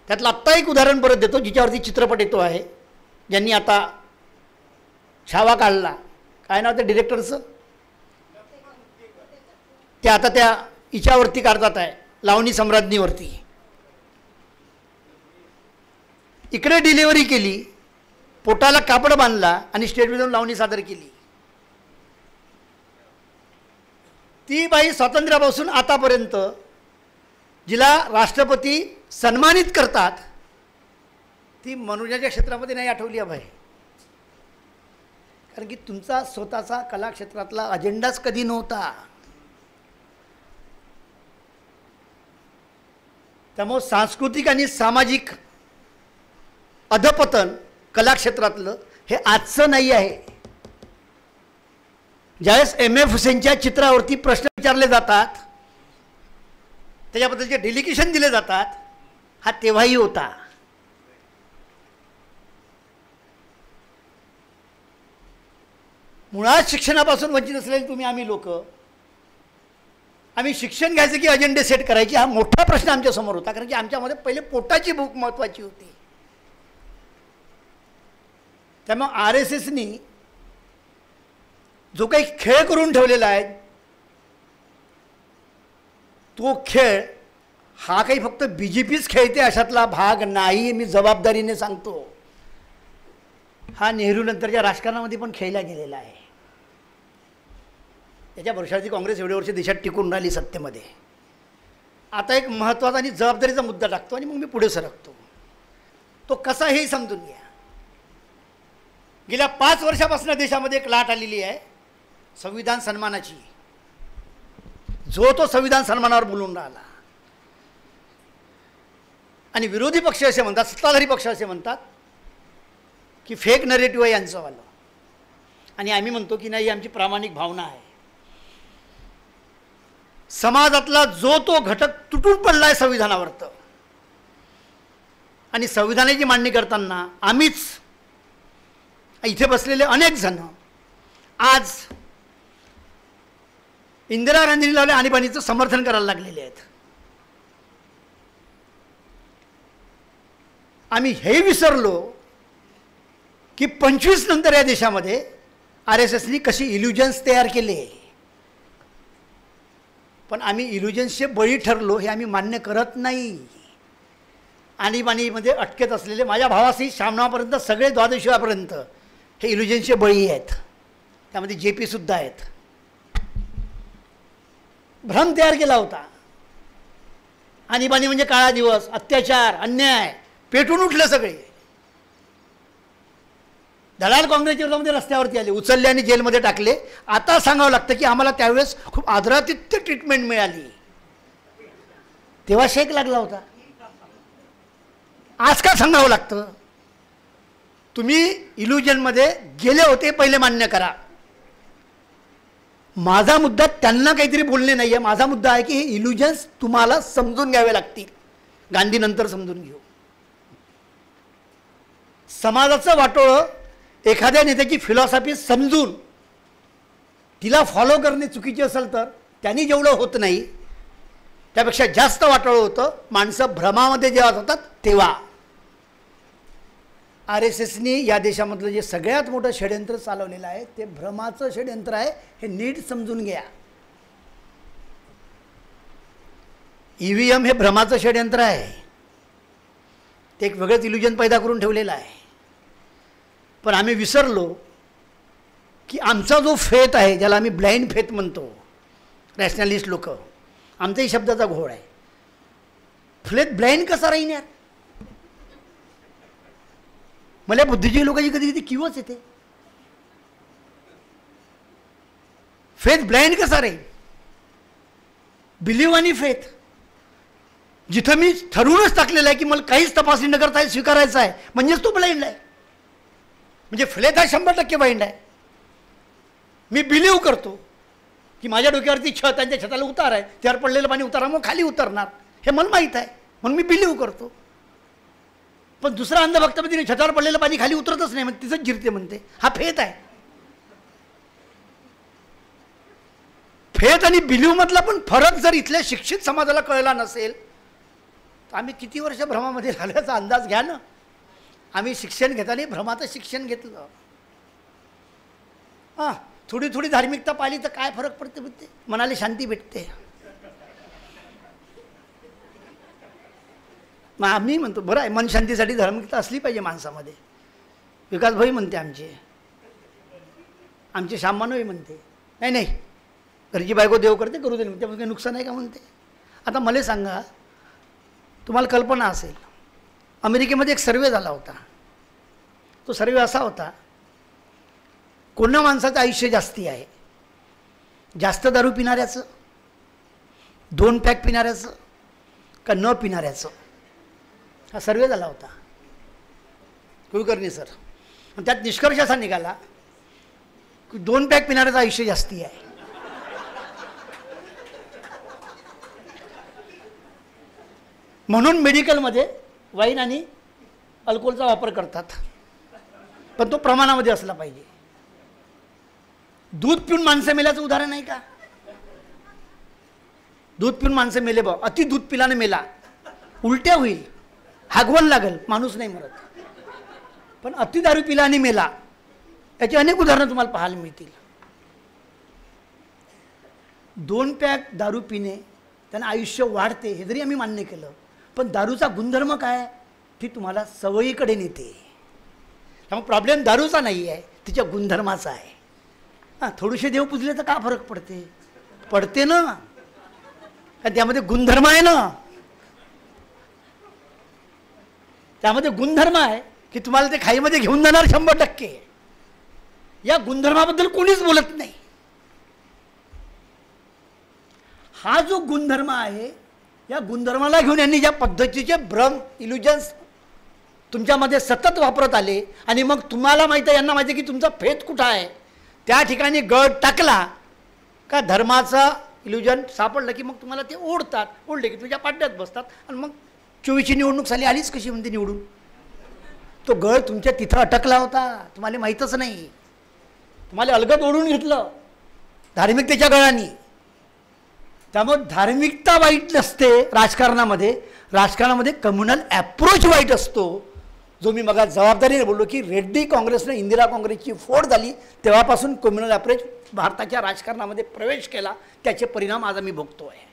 त्यातलं आत्ता एक उदाहरण परत देतो, जिच्यावरती चित्रपट येतो आहे, ज्यांनी आता छावा काढला. काय नाव त्या डिरेक्टरचं? ते आता त्या हिच्यावरती काढतात आहे, लावणी सम्राज्ञीवरती. इकडे डिलिव्हरी केली, पोटाला कापड बांधला आणि स्टेजवर जाऊन लावणी सादर केली. ती बाई स्वातंत्र्यापासून आतापर्यंत जिला राष्ट्रपती सन्मानित करतात, ती मनोरंजनाच्या क्षेत्रामध्ये नाही आठवली अभय. कारण की तुमचा स्वतःचा कलाक्षेत्रातला अजेंडाच कधी नव्हता. त्यामुळे सांस्कृतिक आणि सामाजिक अधपतन कलाक्षेत्रातलं हे आजचं नाही आहे. ज्यावेळेस M.F. हुसेनच्या चित्रावरती प्रश्न विचारले जातात, त्याच्याबद्दलचे डेलिगेशन दिले जातात, हा तेव्हाही होता. मुळात शिक्षणापासून वंचित असलेले तुम्ही आम्ही लोक, आम्ही शिक्षण घ्यायचं की अजेंडे सेट करायचे, हा मोठा प्रश्न आमच्यासमोर होता. कारण की आमच्यामध्ये पहिले पोटाची भूक महत्त्वाची होती. त्यामुळे RSSनी जो काही खेळ करून ठेवलेला आहे, तो खेळ हा काही फक्त BJPच खेळते अशातला भाग नाही. मी जबाबदारीने सांगतो. हा नेहरू नंतरच्या राजकारणामध्ये पण खेळला गेलेला आहे. त्याच्या वर्षाची काँग्रेस एवढे वर्ष देशात टिकून राहिली सत्तेमध्ये. आता एक महत्त्वाचा आणि जबाबदारीचा मुद्दा टाकतो आणि मग मी पुढे सरकतो. तो कसा हेही समजून घ्या. गेल्या 5 वर्षापासून देशामध्ये एक लाट आलेली आहे संविधान सन्मानाची. जो तो संविधान सन्मानावर बोलून राहिला. आणि विरोधी पक्ष असे म्हणतात, सत्ताधारी पक्ष असे म्हणतात की फेक नरेटिव्ह आहे यांचंवालं. आणि आम्ही म्हणतो की नाही, ही आमची प्रामाणिक भावना आहे. समाजातला जो तो घटक तुटून पडला आहे संविधानावरतं. आणि संविधानाची मांडणी करताना आम्हीच इथे बसलेले अनेक जण आज इंदिरा गांधींनी लावले आणीबाणीचं समर्थन करायला लागलेले आहेत. आम्ही हे विसरलो की 25 नंतर या देशामध्ये RSSनी कशी इल्युजन्स तयार केले. पण आम्ही इल्युजन्सचे बळी ठरलो हे आम्ही मान्य करत नाही. आणीबाणीमध्ये अटकेत असलेले माझ्या भावासही शामनापर्यंत सगळे द्वादशीवापर्यंत हे इल्युजन्सचे बळी आहेत. त्यामध्ये JP सुद्धा आहेत. भ्रम तयार केला होता. आणीबाणी म्हणजे काळा दिवस, अत्याचार, अन्याय, पेटून उठले सगळे. दलाल काँग्रेसच्या विरोधामध्ये रस्त्यावरती आले, उचलले आणि जेलमध्ये टाकले. आता सांगावं लागतं की आम्हाला त्यावेळेस खूप आदरातिथ्य ट्रीटमेंट मिळाली. तेव्हा शेक लागला होता. आज का सांगावं लागतं? तुम्ही इल्युजनमध्ये गेले होते, पहिले मान्य करा. माझा मुद्दा त्यांना काहीतरी बोलणे नाही आहे. माझा मुद्दा आहे की हे इल्युजन्स तुम्हाला समजून घ्यावे लागतील. गांधी नंतर समजून घेऊ. समाजाचं वाटोळं एखाद्या नेत्याची फिलॉसॉफी समजून तिला फॉलो करणे चुकीचे असेल तर त्यांनी जेवढं होत नाही त्यापेक्षा जास्त वाटोळं होतं माणसं भ्रमामध्ये जेव्हा होतात तेव्हा. RSSनी या देशामधलं जे सगळ्यात मोठं षड्यंत्र चालवलेलं आहे ते भ्रमाचं षड्यंत्र आहे. हे नीट समजून घ्या. EVM हे भ्रमाचं षड्यंत्र आहे. ते एक वेगळंच इल्युजन पैदा करून ठेवलेलं आहे. पण आम्ही विसरलो की आमचा जो फेथ आहे, ज्याला आम्ही ब्लाइंड फेथ म्हणतो, रॅशनॅलिस्ट लोक, आमचाही शब्दाचा घोळ आहे. फेथ ब्लाइंड कसा राहीन यार? मला बुद्धिजीवी लोकांची कधी कधी किंवच येते. फेथ ब्लाइंड कसा राहील? बिलीव्ह आणि फेथ जिथं मी ठरवूनच टाकलेलं आहे की मला काहीच तपासणी न करता स्वीकारायचं आहे, म्हणजेच तो ब्लाइंड आहे. म्हणजे फेथ हा 100% ब्लाइंड आहे. मी बिलीव्ह करतो की माझ्या डोक्यावरती छत, त्यांच्या छताला उतार आहे, त्यावर पडलेलं पाणी उतारा मग खाली उतरणार, हे मला माहीत आहे, म्हणून मी बिलीव्ह करतो. पण दुसरा अंधभक्त तिने छतावर पडलेलं पाणी खाली उतरतच नाही, मग तिथंच जिरते म्हणते. हा फेथ आहे. फेथ आणि बिलीव्ह मधला पण फरक जर इथल्या शिक्षित समाजाला कळला नसेल तर आम्ही किती वर्ष भ्रमामध्ये राहिल्याचा अंदाज घ्या ना. आम्ही शिक्षण घेताना भ्रमाचं शिक्षण घेतलं. हां, थोडी थोडी धार्मिकता पाहिली तर काय फरक पडते म्हणते, मनाला शांती भेटते. मग आम्ही म्हणतो बरं आहे, मन शांतीसाठी धार्मिकता असली पाहिजे माणसामध्ये. विकास भाई म्हणते आमचे श्याममानवही म्हणते नाही नाही घरची बायको देव करते, करू दे, त्यामुळे काही नुकसान आहे का म्हणते. आता मला सांगा, तुम्हाला कल्पना असेल, अमेरिकेमध्ये एक सर्वे झाला होता. तो सर्वे असा होता, कोणत्या माणसाचं आयुष्य जास्ती आहे, जास्त दारू पिणाऱ्याचं, 2 पॅक पिणाऱ्याचं का न पिणाऱ्याचं. हा सर्वे झाला होता कुलकर्णी सर. आणि त्यात निष्कर्ष असा निघाला की 2 पॅक पिणाऱ्याचं आयुष्य जास्ती आहे. म्हणून मेडिकलमध्ये वाईन आणि अल्कोहोलचा वापर करतात, पण तो प्रमाणामध्ये असला पाहिजे. दूध पिऊन माणसं मेल्याचं उदाहरण आहे का? दूध पिऊन माणसं मेले बा, अति दूध पिल्याने मेला, उलट्या होईल, हागवण लागेल, माणूस नाही मरत. पण अति दारू पिला आणि मेला, याची अनेक उदाहरणं तुम्हाला पाहायला मिळतील. 2 पॅक दारू पिणे त्यानं आयुष्य वाढते हे जरी आम्ही मान्य केलं, पण दारूचा गुणधर्म काय, ती तुम्हाला सवयीकडे नेते. त्यामुळे प्रॉब्लेम दारूचा नाही आहे, तिच्या गुणधर्माचा आहे. हां, थोडेसे देव पुजले तर का फरक पडते? पडते ना, कारण त्यामध्ये गुणधर्म आहे ना. त्यामध्ये गुणधर्म आहे की तुम्हाला ते खाईमध्ये घेऊन जाणार 100%. या गुणधर्माबद्दल कोणीच बोलत नाही. हा जो गुणधर्म आहे, या गुणधर्माला घेऊन यांनी ज्या पद्धतीचे भ्रम, इल्युजन्स तुमच्यामध्ये सतत वापरत आले, आणि मग तुम्हाला माहिती आहे, यांना माहिती आहे की तुमचा फेथ कुठं आहे, त्या ठिकाणी गळ टाकला का धर्माचा इल्युजन सापडलं की मग तुम्हाला ते ओढतात. ओढले की तुझ्या पाड्यात बसतात. आणि मग 24ची निवडणूक झाली, आलीच कशी म्हणते निवडून. तो गळ तुमच्या तिथं अटकला होता, तुम्हाला माहीतच नाही. तुम्हाला अलगद ओढून घेतलं धार्मिकतेच्या गळाने. त्यामुळे धार्मिकता वाईट नसते राजकारणामध्ये. राजकारणामध्ये कम्युनल ॲप्रोच वाईट असतो, जो मी मग जबाबदारीने बोललो की रेड्डी काँग्रेसने इंदिरा काँग्रेसची फोड झाली तेव्हापासून कम्युनल ॲप्रोच भारताच्या राजकारणामध्ये प्रवेश केला. त्याचे परिणाम आज आम्ही भोगतो आहे.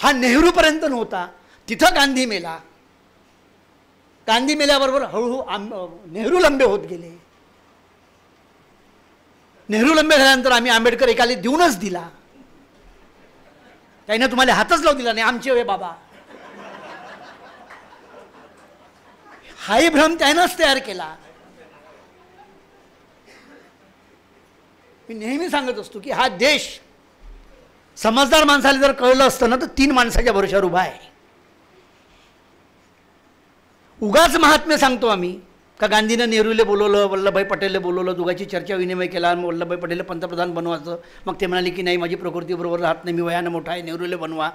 हा नेहरूपर्यंत नव्हता, तिथं गांधी मेला. गांधी मेल्याबरोबर हळूहळू नेहरू लंबे होत गेले. नेहरू लंबे झाल्यानंतर आम्ही आंबेडकर एकाला देऊनच दिला. त्याने तुम्हाला हातच लावून दिला नाही, आमचे वे बाबा. हाही भ्रम त्यानंच तयार केला. मी नेहमी सांगत असतो की हा देश समजदार माणसाला जर कळलं असतं ना तर 3 माणसाच्या भरोश्यावर उभा आहे. उगाच महात्म्य सांगतो आम्ही का गांधीनं नेहरूला बोलवलं, वल्लभभाई पटेलला बोलवलं, दोघांची चर्चा विनिमय केला, वल्लभभाई पटेलला पंतप्रधान बनवायचं. मग ते म्हणाले की नाही, माझी प्रकृती बरोबर राहत नाही, मी वयानं मोठा आहे, नेहरूला बनवा.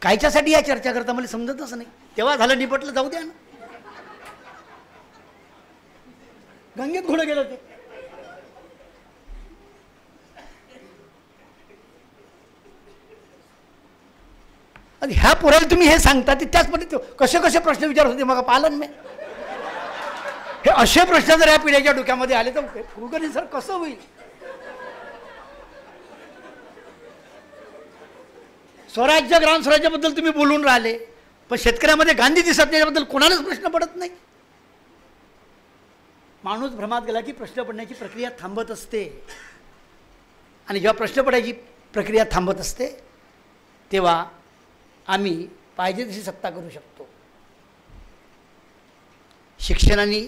कायच्यासाठी या चर्चा करता मला समजतच नाही. तेव्हा झालं, निपटलं, जाऊ द्या ना. गंगेत घोडं गेलं ते. आणि ह्या पोराला तुम्ही हे सांगता ते त्याच पद्धती कसे कसे प्रश्न विचारत होते मग पालन मी. हे असे प्रश्न जर या पिढ्याच्या डोक्यामध्ये आले तर कुलकर्णी सर कसं होईल. स्वराज्य ग्राम स्वराज्याबद्दल तुम्ही बोलून राहिले, पण शेतकऱ्यामध्ये गांधी दिसत नाही याबद्दल कोणालाच प्रश्न पडत नाही. माणूस भ्रमात गेला की प्रश्न पडण्याची प्रक्रिया थांबत असते, आणि जेव्हा प्रश्न पडायची प्रक्रिया थांबत असते तेव्हा आम्ही पाहिजे तशी सत्ता करू शकतो. शिक्षणाने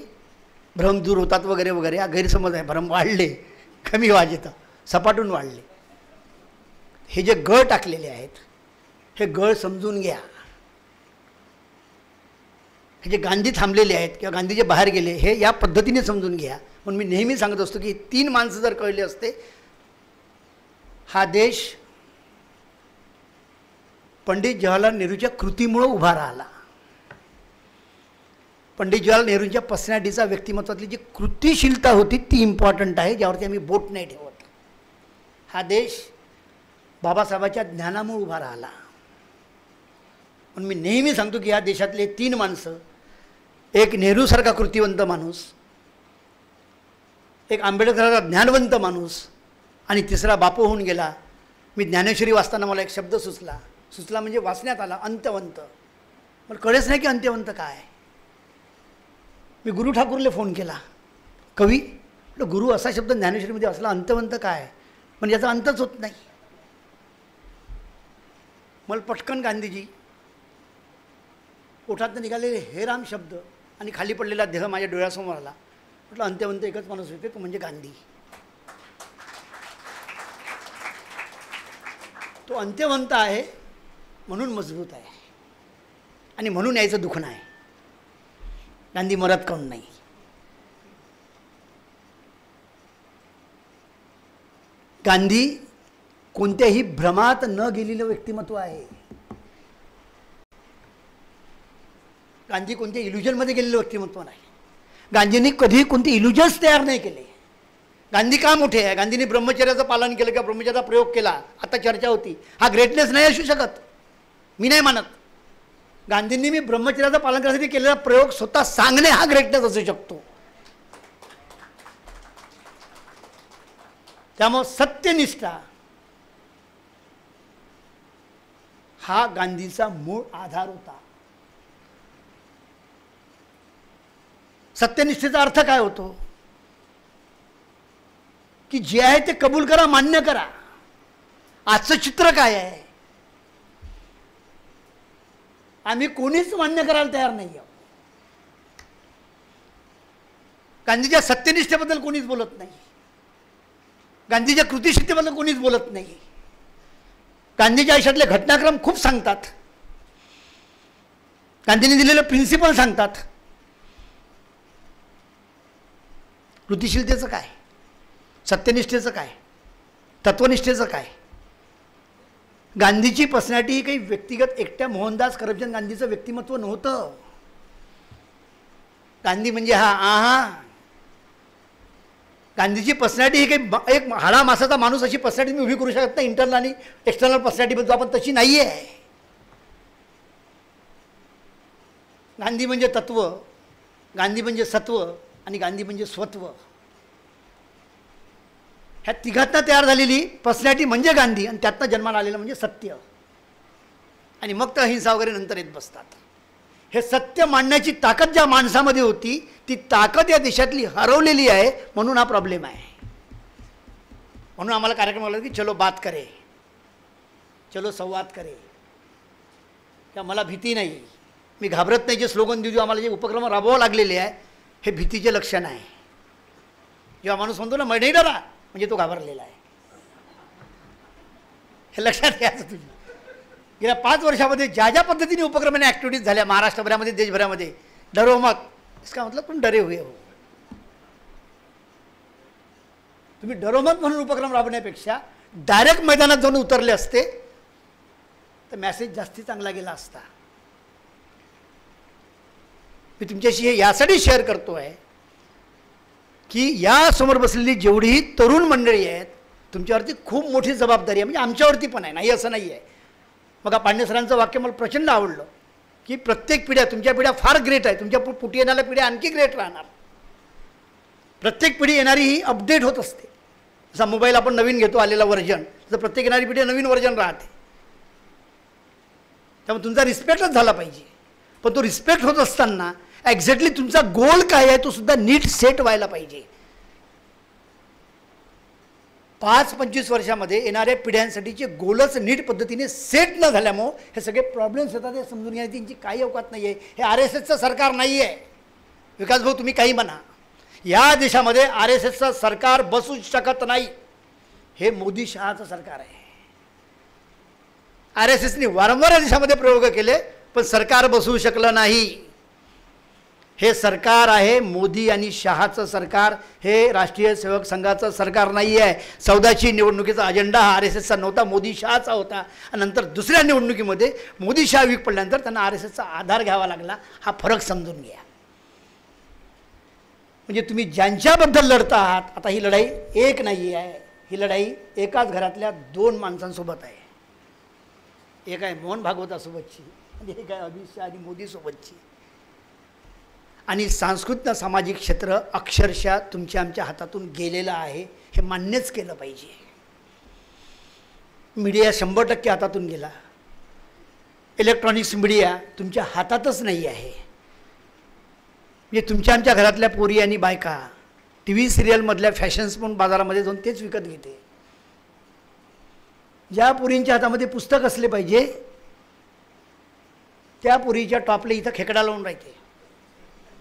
भ्रम दूर होतात वगैरे वगैरे, हा गैरसमज आहे. भ्रम वाढले, कमी वाजतं, सपाटून वाढले. हे जे गळ टाकलेले आहेत हे गळ समजून घ्या. हे जे गांधी थांबलेले आहेत किंवा गांधी जे बाहेर गेले हे या पद्धतीने समजून घ्या. म्हणून मी नेहमी सांगत असतो की 3 माणसं जर कळले असते, हा देश पंडित जवाहरलाल नेहरूच्या कृतीमुळे उभा राहिला. पंडित जवाहरलाल नेहरूंच्या पर्सनॅलिटीचा, व्यक्तिमत्वातली जी कृतीशीलता होती ती इम्पॉर्टंट आहे, ज्यावरती आम्ही बोट नाही ठेवत. हा देश बाबासाहेबांच्या ज्ञानामुळे उभा राहिला. म्हणून मी नेहमी सांगतो की या देशातले 3 माणसं, एक नेहरूसारखा कृतिवंत माणूस, एक आंबेडकरांचा ज्ञानवंत माणूस, आणि तिसरा बापू होऊन गेला. मी ज्ञानेश्वरी वाचताना मला एक शब्द सुचला म्हणजे वाचण्यात आला, अंत्यवंत. मला कळेच नाही की अंत्यवंत काय. मी गुरु ठाकूरला फोन केला, कवी म्हटलं गुरु असा शब्द ज्ञानेश्वरीमध्ये असला, अंत्यवंत काय म्हणजे याचा अंतच होत नाही. मला पटकन गांधीजी पोटातनं निघालेले हे राम शब्द आणि खाली पडलेला देह माझ्या डोळ्यासमोर आला. म्हटलं अंत्यवंत एकच माणूस होते, तो म्हणजे गांधी. तो अंत्यवंत आहे म्हणून मजबूत आहे, आणि म्हणून यायचं दुःख नाही. गांधी मरत काऊन नाही. गांधी कोणत्याही भ्रमात न गेलेलं व्यक्तिमत्व आहे. गांधी कोणत्या इल्युजनमध्ये गेलेलं व्यक्तिमत्व नाही. गांधींनी कधी कोणते इल्युजन्स तयार नाही केले. गांधी का मोठे आहे? गांधींनी ब्रह्मचर्याचं पालन केलं किंवा ब्रह्मचर्याचा प्रयोग केला, आता चर्चा होती. हा ग्रेटनेस नाही असू शकत, मी नाही मानत. गांधींनी मी ब्रह्मचर्याचं पालन करण्यासाठी केलेला प्रयोग स्वतः सांगणे हा ग्रेटनेस असू शकतो. त्यामुळे सत्यनिष्ठा हा गांधीचा मूळ आधार होता. सत्यनिष्ठेचा अर्थ काय होतो की जे आहे ते कबूल करा, मान्य करा. आजचं चित्र काय आहे? आम्ही कोणीच मान्य करायला तयार नाही आहोत. गांधीच्या सत्यनिष्ठेबद्दल कोणीच बोलत नाही, गांधीच्या कृतिशक्तीबद्दल कोणीच बोलत नाही. गांधीच्या आयुष्यातले घटनाक्रम खूप सांगतात, गांधींनी दिलेलं प्रिन्सिपल सांगतात. कृतिशीलतेचं काय, सत्यनिष्ठेचं काय, तत्वनिष्ठेचं काय? गांधीची पर्सनॅलिटी ही काही व्यक्तिगत एकट्या मोहनदास करमचंद गांधीचं व्यक्तिमत्व नव्हतं. गांधी म्हणजे हा गांधीची पर्सनॅलिटी ही काही एक हाडा मासाचा माणूस अशी पर्सनॅलिटी मी उभी करू शकत नाही. इंटरनल आणि एक्सटर्नल पर्सनॅलिटीबद्दल आपण तशी नाही आहे. गांधी म्हणजे तत्व, गांधी म्हणजे सत्व, आणि गांधी म्हणजे स्वत्व. ह्या तिघातनं तयार झालेली पर्सनॅलिटी म्हणजे गांधी, आणि त्यातनं जन्माला आलेलं म्हणजे सत्य. आणि मग तर अहिंसा वगैरे नंतर येत बसतात. हे सत्य मांडण्याची ताकद ज्या माणसामध्ये होती ती ताकद या देशातली हरवलेली आहे. म्हणून हा प्रॉब्लेम आहे. म्हणून आम्हाला कार्यक्रम आला की चलो बात करे, चलो संवाद करे. किंवा मला भीती नाही, मी घाबरत नाही. जे स्लोगन देऊ आम्हाला जे उपक्रम राबवावं लागलेले आहे हे भीतीचे लक्षण आहे. जेव्हा माणूस म्हणतो ना मैं नहीं डरा, म्हणजे तो घाबरलेला आहे. हे लक्षात घ्यायचं तुम्ही. गेल्या 5 वर्षामध्ये ज्या ज्या पद्धतीने उपक्रमाने ॲक्टिव्हिटीज झाल्या महाराष्ट्रभरामध्ये देशभरामध्ये, डरो मत, इसका मतलब तुम डरे हुए हो. तुम्ही डरो मत म्हणून उपक्रम राबवण्यापेक्षा डायरेक्ट मैदानात जाऊन उतरले असते तर मॅसेज जास्ती चांगला गेला असता. मी तुमच्याशी हे यासाठी शेअर करतो आहे की या समोर बसलेली जेवढीही तरुण मंडळी आहेत तुमच्यावरती खूप मोठी जबाबदारी आहे. म्हणजे आमच्यावरती पण आहे, नाही असं नाही आहे. बघा पांडे सरांचं वाक्य मला प्रचंड आवडलं की प्रत्येक पिढ्या, तुमच्या पिढ्या फार ग्रेट आहे, तुमच्या पुढे येणाऱ्या पिढ्या आणखी ग्रेट राहणार. प्रत्येक पिढी येणारी ही अपडेट होत असते. जसा मोबाईल आपण नवीन घेतो आलेला व्हर्जन, तर प्रत्येक येणारी पिढी नवीन व्हर्जन राहते. त्यामुळे तुमचा रिस्पेक्टच झाला पाहिजे. पण तो रिस्पेक्ट होत असताना एक्झॅक्टली तुमचा गोल काय आहे तो सुद्धा नीट सेट व्हायला पाहिजे. 5-25 वर्षामध्ये येणाऱ्या पिढ्यांसाठीचे गोलच नीट पद्धतीने सेट न झाल्यामुळं हे सगळे प्रॉब्लेम्स येतात. हे समजून घेण्याची त्यांची काही अवकात नाही आहे. हे RSSचं सरकार नाही आहे. विकास भाऊ तुम्ही काही म्हणा, या देशामध्ये RSSचं सरकार बसू शकत नाही. हे मोदी शहाचं सरकार आहे. RSSने वारंवार या देशामध्ये प्रयोग केले पण सरकार बसवू शकलं नाही. हे सरकार आहे मोदी आणि शहाचं सरकार. हे राष्ट्रीय सेवक संघाचं सरकार नाही आहे. 14ची निवडणुकीचा अजेंडा हा RSSचा नव्हता, मोदी शहाचा होता. आणि नंतर दुसऱ्या निवडणुकीमध्ये मोदी शहा वीक पडल्यानंतर त्यांना RSSचा आधार घ्यावा लागला. हा फरक समजून घ्या. म्हणजे तुम्ही ज्यांच्याबद्दल लढता आहात, आता ही लढाई एक नाही आहे, ही लढाई एकाच घरातल्या 2 माणसांसोबत आहे. एक आहे मोहन भागवतासोबतची आणि एक आहे अमित शहा आणि मोदीसोबतची. आणि सांस्कृतिक सामाजिक क्षेत्र अक्षरशः तुमच्या आमच्या हातातून गेलेलं आहे, हे मान्यच केलं पाहिजे. मीडिया 100% हातातून गेला. इलेक्ट्रॉनिक्स मीडिया तुमच्या हातातच नाही आहे. म्हणजे तुमच्या आमच्या घरातल्या पोरी आणि बायका TV सिरियलमधल्या फॅशन्स पण बाजारामध्ये जाऊन तेच विकत घेते. ज्या पोरींच्या हातामध्ये पुस्तक असले पाहिजे त्या पोरीच्या टॉपला इथं खेकडा लावून राहते,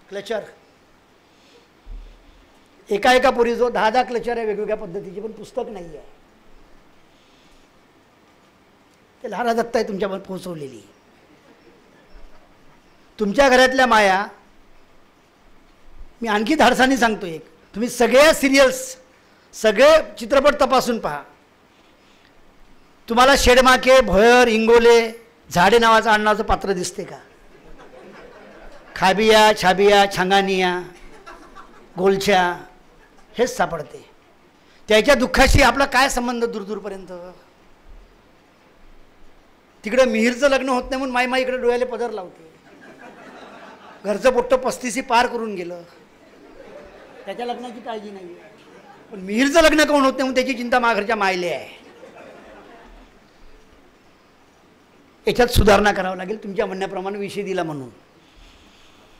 क्लचर. एका पोरी जो 10 क्लचर आहे वेगवेगळ्या पद्धतीचे, पण पुस्तक नाही आहे. ते लहारा दत्त आहे तुमच्यावर पोहोचवलेली. तुमच्या घरातल्या माया, मी आणखी धाडसाने सांगतो एक, तुम्ही सगळ्या सिरियल्स सगळे चित्रपट तपासून पहा. तुम्हाला शेडमाके, भोयर, इंगोले, झाडे नावाचं आडनावाचं पात्र दिसते का? खाबिया, छाबिया, छांगानिया, गोलछ्या हेच सापडते. त्याच्या दुःखाशी आपला काय संबंध दूरदूरपर्यंत? तिकडे मिहीरचं लग्न होत नाही म्हणून माई इकडे डोळ्याले पदर लावते. घरचं पोट्ट 35 पार करून गेलं, त्याच्या लग्नाची काळजी नाही. पण मिहीरचं लग्न कोण होत नाही म्हणून त्याची चिंता माघरच्या मायले आहे. याच्यात सुधारणा करावं लागेल. तुमच्या म्हणण्याप्रमाणे विषय दिला म्हणून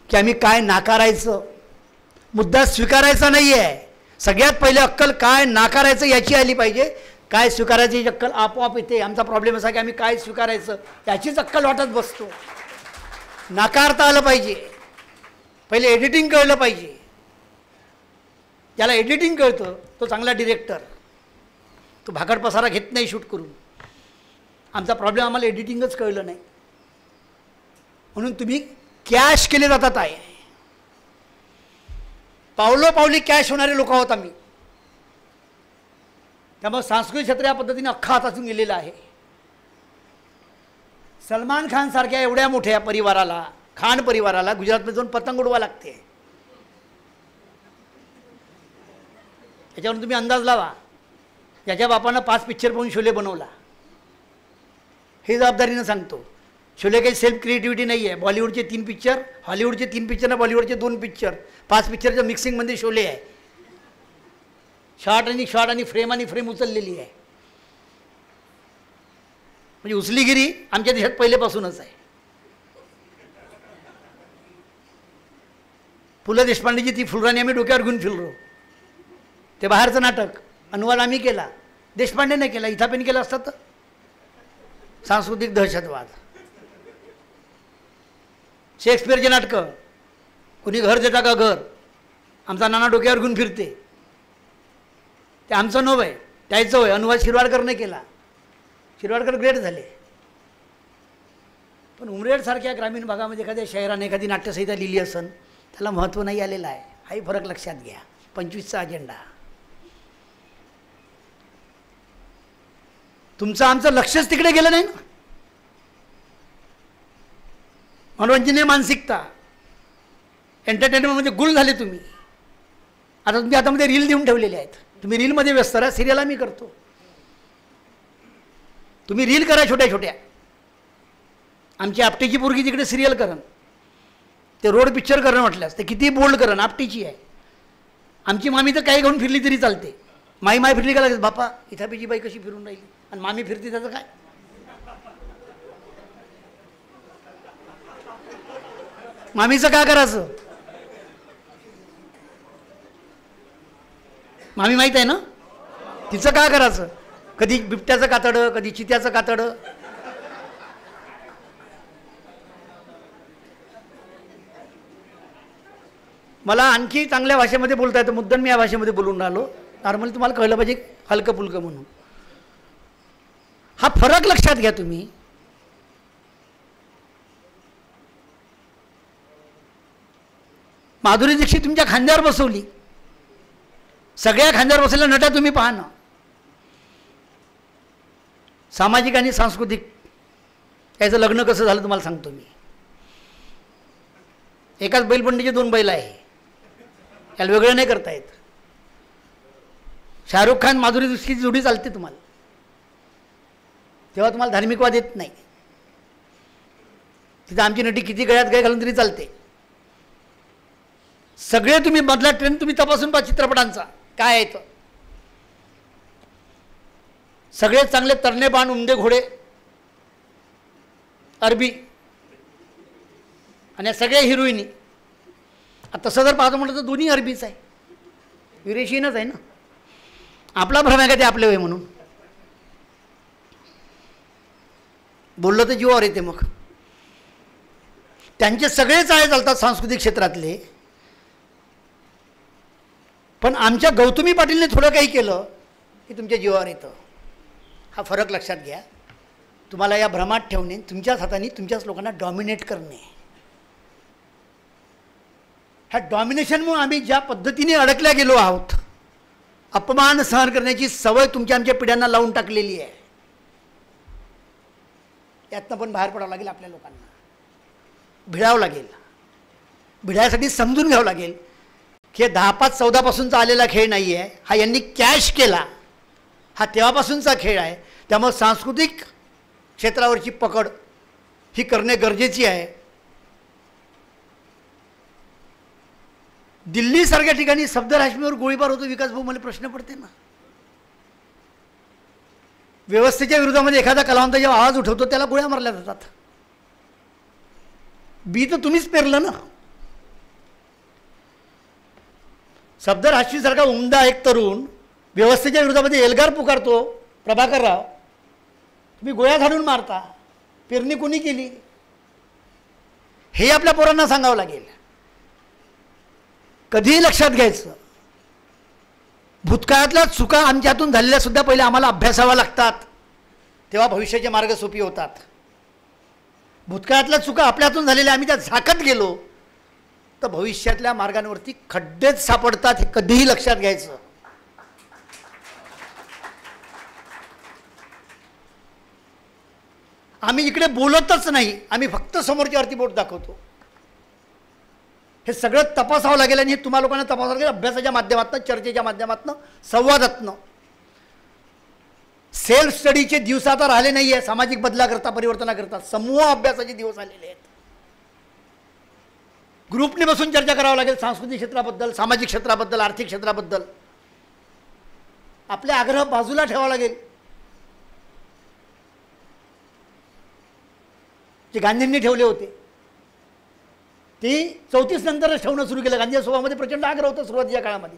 की आम्ही काय नाकारायचं, मुद्दा स्वीकारायचा नाही आहे. सगळ्यात पहिले अक्कल काय नाकारायचं याची आली पाहिजे. काय स्वीकारायची अक्कल आपोआप येते. आमचा प्रॉब्लेम असा की आम्ही काय स्वीकारायचं याचीच अक्कल वाटत बसतो. नाकारता आलं पाहिजे. पहिले एडिटिंग कळलं पाहिजे. ज्याला एडिटिंग कळतं तो चांगला डिरेक्टर. तो भाकड पसारा घेत नाही शूट करून. आमचा प्रॉब्लेम आम्हाला एडिटिंगच कळलं नाही म्हणून तुम्ही कॅश केले जातात आहे. पावलोपावली कॅश होणारे लोक आहोत आम्ही. त्यामुळे सांस्कृतिक क्षेत्र या पद्धतीने अख्खा हातातून गेलेलं आहे. सलमान खान सारख्या एवढ्या मोठ्या परिवाराला, खान परिवाराला गुजरातमध्ये जाऊन पतंग उडवा लागते. याच्यावरून तुम्ही अंदाज लावा. ज्याच्या बापानं 5 पिक्चर पाहून शोले बनवला, हे जबाबदारीनं सांगतो. शोले काही सेल्फ क्रिएटिव्हिटी नाही आहे. बॉलिवूडचे 3 पिक्चर, हॉलिवूडचे 3 पिक्चर ना बॉलिवूडचे 2 पिक्चर, 5 पिक्चरच्या मिक्सिंगमध्ये शोले आहे. शॉट आणि फ्रेम उचललेली आहे. म्हणजे उचलीगिरी आमच्या देशात पहिलेपासूनच आहे. पु ल देशपांडेची ती फुलराणी आम्ही डोक्यावर घेऊन फिरलो. ते बाहेरचं नाटक अनुवाद आम्ही केला, देशपांडेने केला. इथापेन केला असतात तर सांस्कृतिक दहशतवाद. शेक्सपियरचे नाटकं कोणी घर देता का घर, आमचा नाना डोक्यावर घेऊन फिरते. ते आमचं नव आहे, त्याचं होय. अनुवाद शिरवाडकरने केला. शिरवाडकर ग्रेट झाले, पण उमरेडसारख्या ग्रामीण भागामध्ये एखाद्या शहराने एखादी नाट्यसंहिता लिहिली असन त्याला महत्त्व नाही आलेलं आहे. हाही फरक लक्षात घ्या. 25चा अजेंडा. तुमचं आमचं लक्षच तिकडे गेलं नाही ना. मनोरंजनीय मानसिकता, एंटरटेनमेंटमध्ये गुल झाले तुम्ही. आता तुम्ही हातामध्ये रील देऊन ठेवलेले आहेत. तुम्ही रीलमध्ये व्यस्त राहा, सिरियल आम्ही करतो. तुम्ही रील करा छोट्या छोट्या. आमची आपटीची पोरगी तिकडे सिरियल करण, ते रोड पिक्चर करणं म्हटल्यास ते किती बोल्ड करण, आपटीची आहे. आमची मामी तर काही घेऊन फिरली तरी चालते. माई फिरली का लागेल बापा इथापीची बाई कशी फिरून राहिली, आणि मामी फिरते त्याचं काय. मामीचं काय करायचं. मामी माहीत आहे ना, तिचं काय करायचं. कधी बिबट्याचं कातडं, कधी चित्याचं कातडं. मला आणखी चांगल्या भाषेमध्ये बोलता येतं, मुद्दाम मी या भाषेमध्ये बोलून राहिलो. नॉर्मली तुम्हाला कळलं पाहिजे हलकं फुलकं म्हणून. हा फरक लक्षात घ्या तुम्ही. माधुरी दीक्षित तुमच्या खांद्यावर बसवली, सगळ्या खांद्यावर बसलेल्या नट्या तुम्ही पहा ना. सामाजिक आणि सांस्कृतिक याचं लग्न कसं झालं तुम्हाला सांगतो मी. एकाच बैलबंडीचे 2 बैल आहे, याला वेगळं नाही करता येत. शाहरुख खान माधुरी दीक्षितची जोडी चालते तुम्हाला, तेव्हा तुम्हाला धार्मिकवाद येत नाही. तिथं आमची नटी किती गळ्यात गळे घालून तरी चालते. सगळे तुम्ही मधला ट्रेंड तुम्ही तपासून पहा चित्रपटांचा काय आहे. तर सगळे चांगले तरणे बाण, उमदे घोडे, अरबी, आणि सगळ्या हिरोईनी. तसं जर पाहतो म्हटलं तर दोन्ही अरबीच आहे, युरेशियनच आहे ना. आपला भ्रम आहे का ते आपले वय म्हणून. बोललं तर जीवावर येते. मग त्यांचे सगळे चाळे चालतात सांस्कृतिक क्षेत्रातले, पण आमच्या गौतमी पाटीलने थोडं काही केलं की तुमच्या जीवावर येतं. हा फरक लक्षात घ्या. तुम्हाला या भ्रमात ठेवणे, तुमच्याच हाताने तुमच्याच लोकांना डॉमिनेट करणे. ह्या डॉमिनेशनमुळे आम्ही ज्या पद्धतीने अडकल्या गेलो आहोत, अपमान सहन करण्याची सवय तुमच्या आमच्या पिढ्यांना लावून टाकलेली आहे. यातनं पण बाहेर पडावं लागेल आपल्या लोकांना. भिडावं लागेल. भिडायसाठी समजून घ्यावं लागेल की 10-5-14 पासूनचा आलेला खेळ नाही आहे, हा यांनी कॅश केला. हा तेव्हापासूनचा खेळ आहे. त्यामुळे सांस्कृतिक क्षेत्रावरची पकड ही करणे गरजेची आहे. दिल्लीसारख्या ठिकाणी सफदर हाशमीवर गोळीबार होतो, विकास भाऊ मला प्रश्न पडते ना. व्यवस्थेच्या विरोधामध्ये एखादा कलावंत जेव्हा आवाज उठवतो त्याला गोळ्या मारल्या जातात. बी तर तुम्हीच पेरलं ना. सफदर हाशमीसारखा उमदा एक तरुण व्यवस्थेच्या विरोधामध्ये एल्गार पुकारतो, प्रभाकरराव, तुम्ही गोळ्या झाडून मारता. पेरणी कोणी केली हे आपल्या पोरांना सांगावं लागेल. कधीही लक्षात घ्यायचं, भूतकाळातल्या चुका आमच्या हातून झालेल्या सुद्धा पहिले आम्हाला अभ्यासाव्या लागतात, तेव्हा भविष्याचे मार्ग सोपी होतात. भूतकाळातल्या चुका आपल्या हातून झालेल्या आम्ही त्या झाकत गेलो तर भविष्यातल्या मार्गांवरती खड्डेच सापडतात. हे कधीही लक्षात घ्यायचं. आम्ही इकडे बोलतच नाही, आम्ही फक्त समोरच्यावरती बोट दाखवतो. हे सगळं तपासावं लागेल, आणि हे तुम्हा लोकांना तपासावं लागेल अभ्यासाच्या माध्यमातून, चर्चेच्या माध्यमातून, संवादातनं. सेल्फ स्टडीचे दिवस आता राहिले नाही आहे. सामाजिक बदलाकरता, परिवर्तनाकरता समूह अभ्यासाचे दिवस आलेले आहेत. ग्रुपने बसून चर्चा करावं लागेल सांस्कृतिक क्षेत्राबद्दल, सामाजिक क्षेत्राबद्दल, आर्थिक क्षेत्राबद्दल. आपले आग्रह बाजूला ठेवावा लागेल. जे गांधींनी ठेवले होते ते 34 नंतरच ठेवणं सुरू केलं. गांधी स्वभावामध्ये प्रचंड आग्रह होता सुरुवातीच्या काळामध्ये,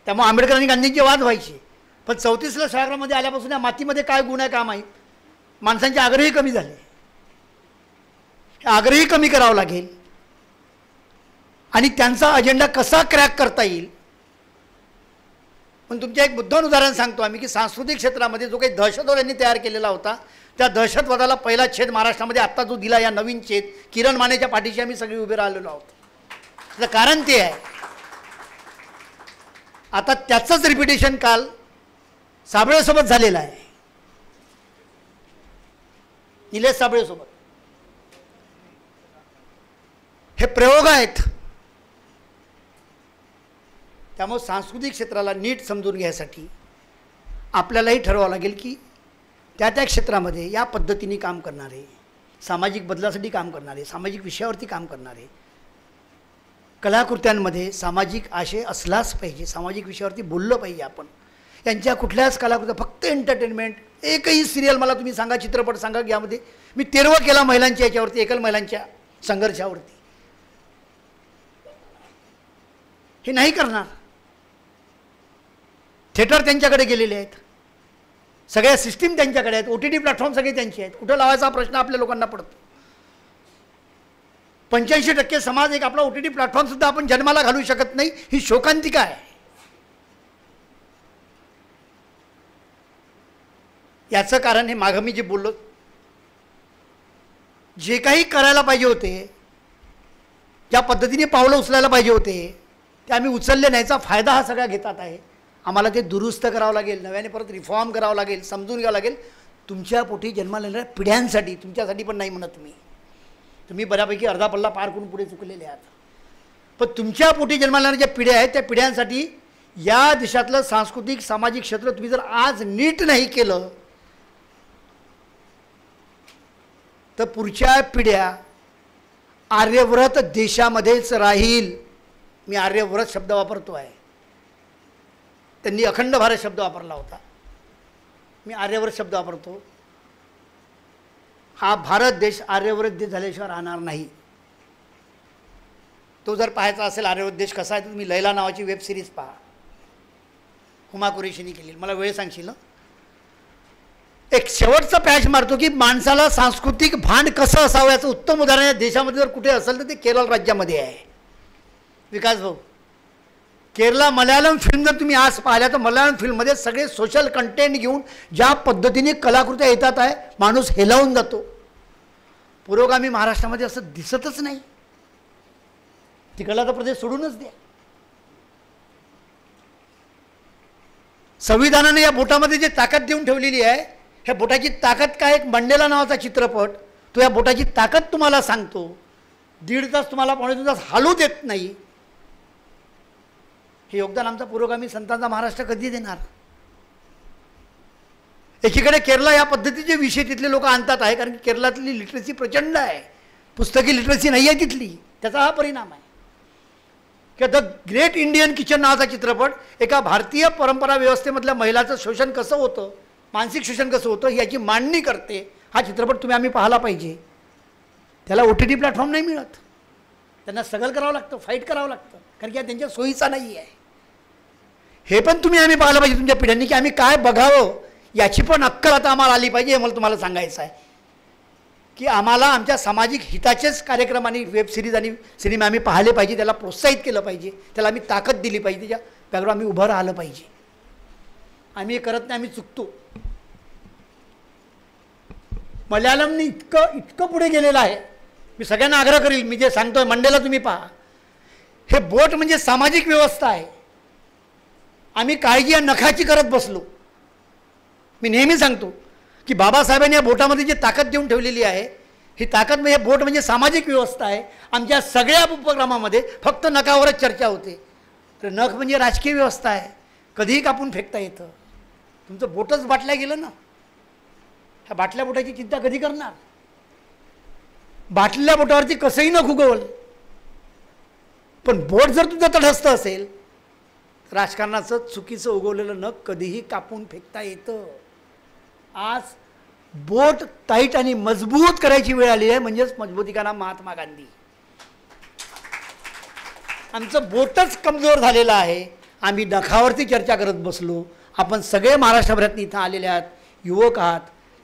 त्यामुळे आंबेडकर आणि गांधींचे वाद व्हायचे. पण 34ला सभागृहामध्ये आल्यापासून या मातीमध्ये काय गुण आहे का माहीत, माणसांचे आग्रहही कमी झाले. आग्रहही कमी करावं लागेल, आणि त्यांचा अजेंडा कसा क्रॅक करता येईल पण तुमच्या एक बुद्धान उदाहरण सांगतो आम्ही की सांस्कृतिक क्षेत्रामध्ये जो काही दहशतवाद यांनी तयार केलेला होता, त्या दहशतवादाला पहिला छेद महाराष्ट्रामध्ये आत्ता जो दिला, या नवीन छेद किरण मानेच्या पाठीशी आम्ही सगळे उभे राहिलेलो आहोत. त्याचं कारण ते आहे. आता त्याचंच रिपिटेशन काल साबळेसोबत झालेलं आहे, निलेश साबळेसोबत. हे प्रयोग आहेत. त्यामुळे सांस्कृतिक क्षेत्राला नीट समजून घ्यायसाठी आपल्यालाही ठरवावं लागेल की त्या त्या क्षेत्रामध्ये या पद्धतीने काम करणारे, सामाजिक बदलासाठी काम करणारे, सामाजिक विषयावरती काम करणारे कलाकृत्यांमध्ये सामाजिक आशय असलाच पाहिजे. सामाजिक विषयावरती बोललं पाहिजे आपण. यांच्या कुठल्याच कलाकृत्या फक्त एंटरटेनमेंट, एकही सिरियल मला तुम्ही सांगा, चित्रपट सांगा की यामध्ये मी तेरवा केला महिलांच्या याच्यावरती, एकल महिलांच्या संघर्षावरती, हे नाही करणार. थिएटर त्यांच्याकडे गेलेले आहेत, सगळ्या सिस्टीम त्यांच्याकडे आहेत, OTT प्लॅटफॉर्म सगळे त्यांचे आहेत. कुठं लावायचा हा प्रश्न आपल्या लोकांना पडतो. 85% समाज एक आपला OTT प्लॅटफॉर्मसुद्धा आपण जन्माला घालू शकत नाही, ही शोकांतिका आहे. याचं कारण हे मागं मी जे बोललो, जे काही करायला पाहिजे होते, ज्या पद्धतीने पावलं उचलायला पाहिजे होते, ते आम्ही उचलले नाहीचा फायदा हा सगळा घेतात आहे. आम्हाला ते दुरुस्त करावं लागेल, नव्याने परत रिफॉर्म करावं लागेल, समजून घ्यावं लागेल. तुमच्या पोटी जन्माला येणाऱ्या पिढ्यांसाठी, तुमच्यासाठी पण नाही म्हणत मी, तुम्ही बऱ्यापैकी अर्धा पल्ला पार करून पुढे चुकलेले आहात, पण तुमच्या पोटी जन्माला येणाऱ्या ज्या पिढ्या आहेत त्या पिढ्यांसाठी या देशातलं सांस्कृतिक सामाजिक क्षेत्र तुम्ही जर आज नीट नाही केलं तर पुढच्या पिढ्या आर्यव्रत देशामध्येच राहील. मी आर्यव्रत शब्द वापरतो आहे, त्यांनी अखंड भारत शब्द वापरला होता, मी आर्यव्रत शब्द वापरतो. हा भारत देश आर्यव्रत देश झाल्याशिवाय राहणार नाही. तो जर पाहायचा असेल आर्यव्रत देश कसा आहे तर तुम्ही लैला नावाची वेब सिरीज पहा, हुमा कुरेशीने केली. मला वेळ सांगशील ना? एक शेवटचा पॅच मारतो की माणसाला सांस्कृतिक भान कसं असावं याचं उत्तम उदाहरण या देशामध्ये जर कुठे असेल तर ते केरळ राज्यामध्ये आहे. विकास भाऊ, केरला मल्याळम फिल्म जर तुम्ही आज पाहिल्या तर मल्याळम फिल्ममध्ये सगळे सोशल कंटेंट घेऊन ज्या पद्धतीने कलाकृत्या येतात आहे, माणूस हेलावून जातो. पुरोगामी महाराष्ट्रामध्ये असं दिसतच नाही. तिकडला तर प्रदेश सोडूनच द्या. संविधानाने या बोटामध्ये जे ताकद देऊन ठेवलेली आहे, ह्या बोटाची ताकद काय, एक मंडेला नावाचा चित्रपट तो या बोटाची ताकद तुम्हाला सांगतो. 1.5 तास तुम्हाला 2.5 तास हालू देत नाही. हे योगदान आमचा पुरोगामी संतांचा महाराष्ट्र कधी देणार? एकीकडे केरला या पद्धतीचे विषय तिथले लोक आणतात आहे, कारण की केरळातली लिटरसी प्रचंड आहे, पुस्तकी लिटरसी नाही आहे तिथली. त्याचा हा परिणाम आहे. किंवा द ग्रेट इंडियन किचन नावाचा चित्रपट एका भारतीय परंपरा व्यवस्थेमधल्या महिलाचं शोषण कसं होतं, मानसिक शोषण कसं होतं याची मांडणी करते. हा चित्रपट तुम्ही आम्ही पाहायला पाहिजे. त्याला OTT प्लॅटफॉर्म नाही मिळत, त्यांना स्ट्रगल करावं लागतं, फाईट करावं लागतं, कारण की त्यांच्या सोयीचा नाही आहे. हे पण तुम्ही आम्ही पाहायला पाहिजे तुमच्या पिढ्यांनी की आम्ही काय बघावं याची पण अक्कल आता आम्हाला आली पाहिजे. हे मला तुम्हाला सांगायचं आहे की आम्हाला आमच्या सामाजिक हिताचेच कार्यक्रम आणि वेब सिरीज आणि सिनेमा आम्ही पाहिले पाहिजे, त्याला प्रोत्साहित केलं पाहिजे, त्याला आम्ही ताकद दिली पाहिजे, त्याच्या बॅकग्राऊंड आम्ही उभं राहिलं पाहिजे. आम्ही हे करत नाही, आम्ही चुकतो. मल्याळमने इतकं पुढे गेलेलं आहे. मी सगळ्यांना आग्रह करील, मी जे सांगतोय मंडेला तुम्ही पहा. हे बोट म्हणजे सामाजिक व्यवस्था आहे. आम्ही काळजी या नखाची करत बसलो. मी नेहमी सांगतो की बाबासाहेबांनी या बोटामध्ये जी ताकद देऊन ठेवलेली आहे, ही ताकद म्हणजे बोट म्हणजे सामाजिक व्यवस्था आहे. आमच्या सगळ्या उपक्रमामध्ये फक्त नखावरच चर्चा होते. तर नख म्हणजे राजकीय व्यवस्था आहे, कधीही कापून फेकता येतं. तुमचं बोटच बाटल्या गेलं ना, ह्या बाटल्या बोटाची चिंता कधी करणार? बाटल्या बोटावरती कसंही नख उगवल, पण बोट जर तुझं तटस्थ असेल, राजकारणाचं चुकीचं उगवलेलं नख कधीही कापून फेकता येतं. आज बोट टाईट आणि मजबूत करायची वेळ आली आहे, म्हणजेच मजबूती का नाम महात्मा गांधी. आमचं बोटच कमजोर झालेलं आहे. आम्ही नखावरती चर्चा करत बसलो. आपण सगळे महाराष्ट्रभरातून इथं आलेले आहात, युवक आहात,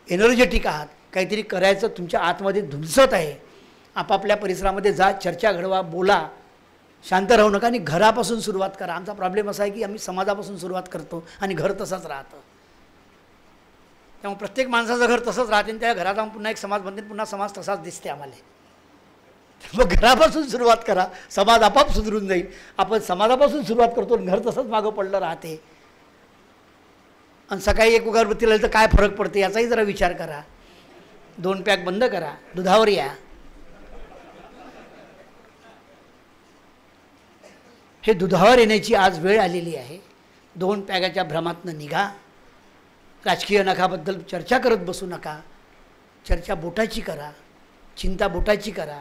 एनर्जेटिक आहात, काहीतरी करायचं तुमच्या आतमध्ये धुमसत आहे. आपापल्या परिसरामध्ये जा, चर्चा घडवा, बोला, शांत राहू नका आणि घरापासून सुरुवात करा. आमचा प्रॉब्लेम असा आहे की आम्ही समाजापासून सुरुवात करतो आणि घर तसंच राहतं. त्यामुळे प्रत्येक माणसाचं घर तसंच राहते आणि त्या घरात आम्ही पुन्हा एक समाज बनते, पुन्हा समाज तसाच दिसते आम्हाला. मग घरापासून सुरुवात करा, समाज आपाप सुधरून जाईल. आपण समाजापासून सुरुवात करतो आणि घर तसंच मागं पडलं राहते. आणि सकाळी एक अगरबत्ती लावली तर काय फरक पडते याचाही जरा विचार करा. 2 पॅक बंद करा, दुधावर या. हे दुधावर येण्याची आज वेळ आलेली आहे. 2 पॅगाच्या भ्रमातनं निघा. राजकीय नखाबद्दल चर्चा करत बसू नका. चर्चा बोटाची करा, चिंता बोटाची करा,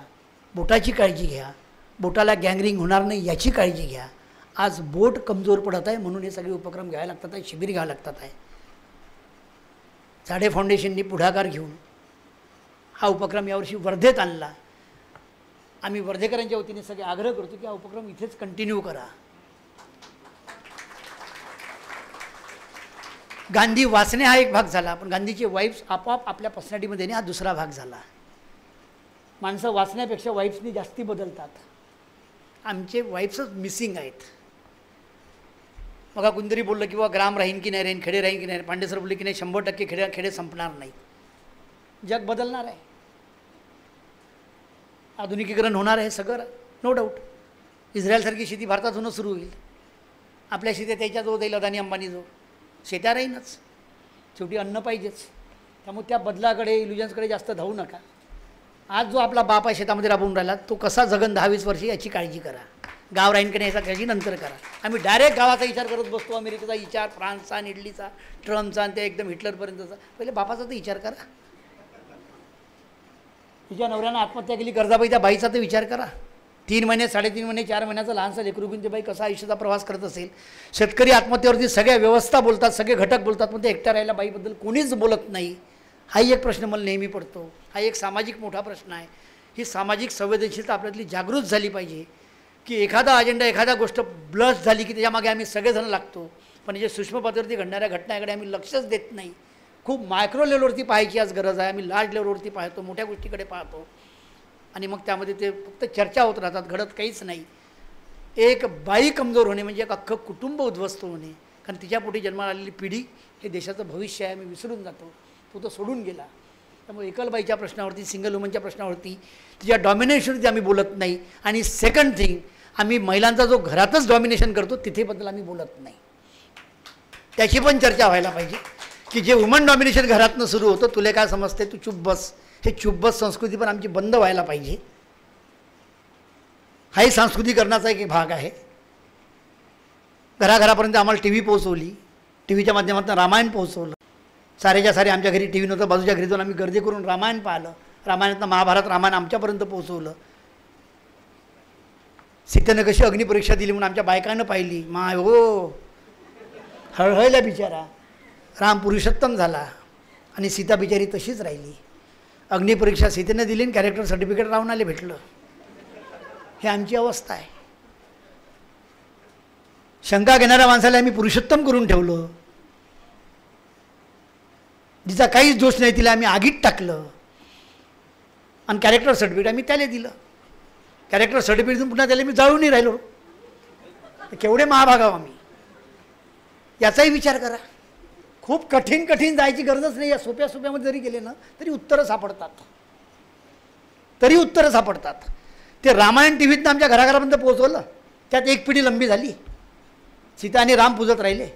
बोटाची काळजी घ्या. बोटाला गँगरिंग होणार नाही याची काळजी घ्या. आज बोट कमजोर पडत आहे म्हणून हे सगळे उपक्रम घ्यावे लागतात आहे, शिबिर घ्यावं लागतात आहे. झाडे फाउंडेशननी पुढाकार घेऊन हा उपक्रम यावर्षी वर्धेत आणला. आम्ही वर्धेकरांच्या वतीने सगळे आग्रह करतो की हा उपक्रम इथेच कंटिन्यू करा. गांधी वाचणे हा एक भाग झाला, पण गांधीचे वाईफ्स आपोआप आपल्या पर्सनॅलिटीमध्ये हा दुसरा भाग झाला. माणसं वाचण्यापेक्षा वाईफ्सनी जास्ती बदलतात. आमचे वाईफ्सच मिसिंग आहेत. मग कुणीतरी बोललं की ग्राम राहीन की नाही राहीन, खेडे राहीन की नाही, पांडेसर बोलले की नाही 100% खेडे संपणार नाही. जग बदलणार आहे, आधुनिकीकरण होणार आहे सगळं, नो डाऊट. इस्रायलसारखी शेती भारतात होणं सुरू होईल. आपल्या शेत्या त्याच्याजवळ जाईल, अदानी अंबानीजवळ शेत्या राहीनच. शेवटी अन्न पाहिजेच. त्यामुळे त्या बदलाकडे, इल्युजन्सकडे जास्त धावू नका. आज जो आपला बाप आहे शेतामध्ये राबवून राहिला तो कसा जगन 10-20 वर्षी याची काळजी करा. गाव राहीन की नाही याचा काळजी नंतर करा. आम्ही डायरेक्ट गावाचा विचार करत बसतो. अमेरिकेचा विचार, फ्रान्सचा, इटलीचा, ट्रम्पचा आणि ते एकदम हिटलरपर्यंतचा. पहिले बापाचा तर विचार करा. तिच्या नवऱ्यानं आत्महत्या केली गरजाबाई, त्या बाईचा तर विचार करा. 3 महिने, 3.5 महिने, 4 महिन्याचा लहानसा लेकरू घेऊन ते बाई कसा आयुष्याचा प्रवास करत असेल. शेतकरी आत्महत्येवरती सगळ्या व्यवस्था बोलतात, सगळे घटक बोलतात, पण ते एकट्या राहायला बाईबद्दल कोणीच बोलत नाही. हाही एक प्रश्न मला नेहमी पडतो. हा एक सामाजिक मोठा प्रश्न आहे. ही सामाजिक संवेदनशीलता आपल्यातली जागृत झाली पाहिजे की एखादा अजेंडा, एखादा गोष्ट ब्लस झाली की त्याच्यामागे आम्ही सगळेजण लागतो, पण जे सूक्ष्म पातळीवरती घडणाऱ्या घटनाकडे आम्ही लक्षच देत नाही. खूप मायक्रो लेवलवरती पाहायची आज गरज आहे. आम्ही लार्ज लेवलवरती पाहतो, मोठ्या गोष्टीकडे पाहतो आणि मग त्यामध्ये ते फक्त चर्चा होत राहतात, घडत काहीच नाही. एक बाई कमजोर होणे म्हणजे एक अख्खं कुटुंब उद्ध्वस्त होणे. कारण तिच्या पोटी जन्माला आलेली पिढी हे देशाचं भविष्य आहे, आम्ही विसरून जातो. तो तर सोडून गेला. त्यामुळे एकलबाईच्या प्रश्नावरती, सिंगल वुमनच्या प्रश्नावरती, तिच्या डॉमिनेशनवरती आम्ही बोलत नाही. आणि सेकंड थिंग, आम्ही महिलांचा जो घरातच डॉमिनेशन करतो तिथेबद्दल आम्ही बोलत नाही. त्याची पण चर्चा व्हायला पाहिजे की जे वुमन डॉमिनेशन घरातनं सुरू होतं, तुला काय समजते, तू चुप बस, हे चुप बस संस्कृती पण आमची बंद व्हायला पाहिजे. हाही सांस्कृतिकरणाचा एक भाग आहे. घराघरापर्यंत आम्हाला टी व्ही पोहोचवली, टी व्हीच्या माध्यमातून रामायण पोहोचवलं. सारेच्या सारे आमच्या घरी टी व्ही नव्हतं, बाजूच्या घरी जाऊन आम्ही गर्दी करून रामायण पाहिलं. रामायणातनं महाभारत रामायण आमच्यापर्यंत पोहोचवलं. सीतेनं कशी अग्निपरीक्षा दिली म्हणून आमच्या बायकांनं पाहिली. माय हो, हळहळल्या बिचारा. राम पुरुषोत्तम झाला आणि सीता बिचारी तशीच राहिली. अग्निपरीक्षा सीतेनं दिली आणि कॅरेक्टर सर्टिफिकेट रावणाला भेटलं. हे आमची अवस्था आहे. शंका घेणाऱ्या माणसाला आम्ही पुरुषोत्तम करून ठेवलं. जिचा काहीच दोष नाही तिला आम्ही आगीत टाकलं आणि कॅरेक्टर सर्टिफिकेट आम्ही त्याला दिलं. कॅरेक्टर सर्टिफिकेट देऊन पुन्हा त्याला मी जाळूनही राहिलो. केवढे महाभागाव आम्ही, याचाही विचार करा. खूप कठीण कठीण जायची गरजच नाही. या सोप्या सोप्यामध्ये जरी गेले ना तरी उत्तरं सापडतात, तरी उत्तरं सापडतात. ते रामायण टी व्हीतनं आमच्या घराघरापर्यंत पोहोचवलं. त्यात एक पिढी लंबी झाली, सीता आणि राम पूजत राहिले.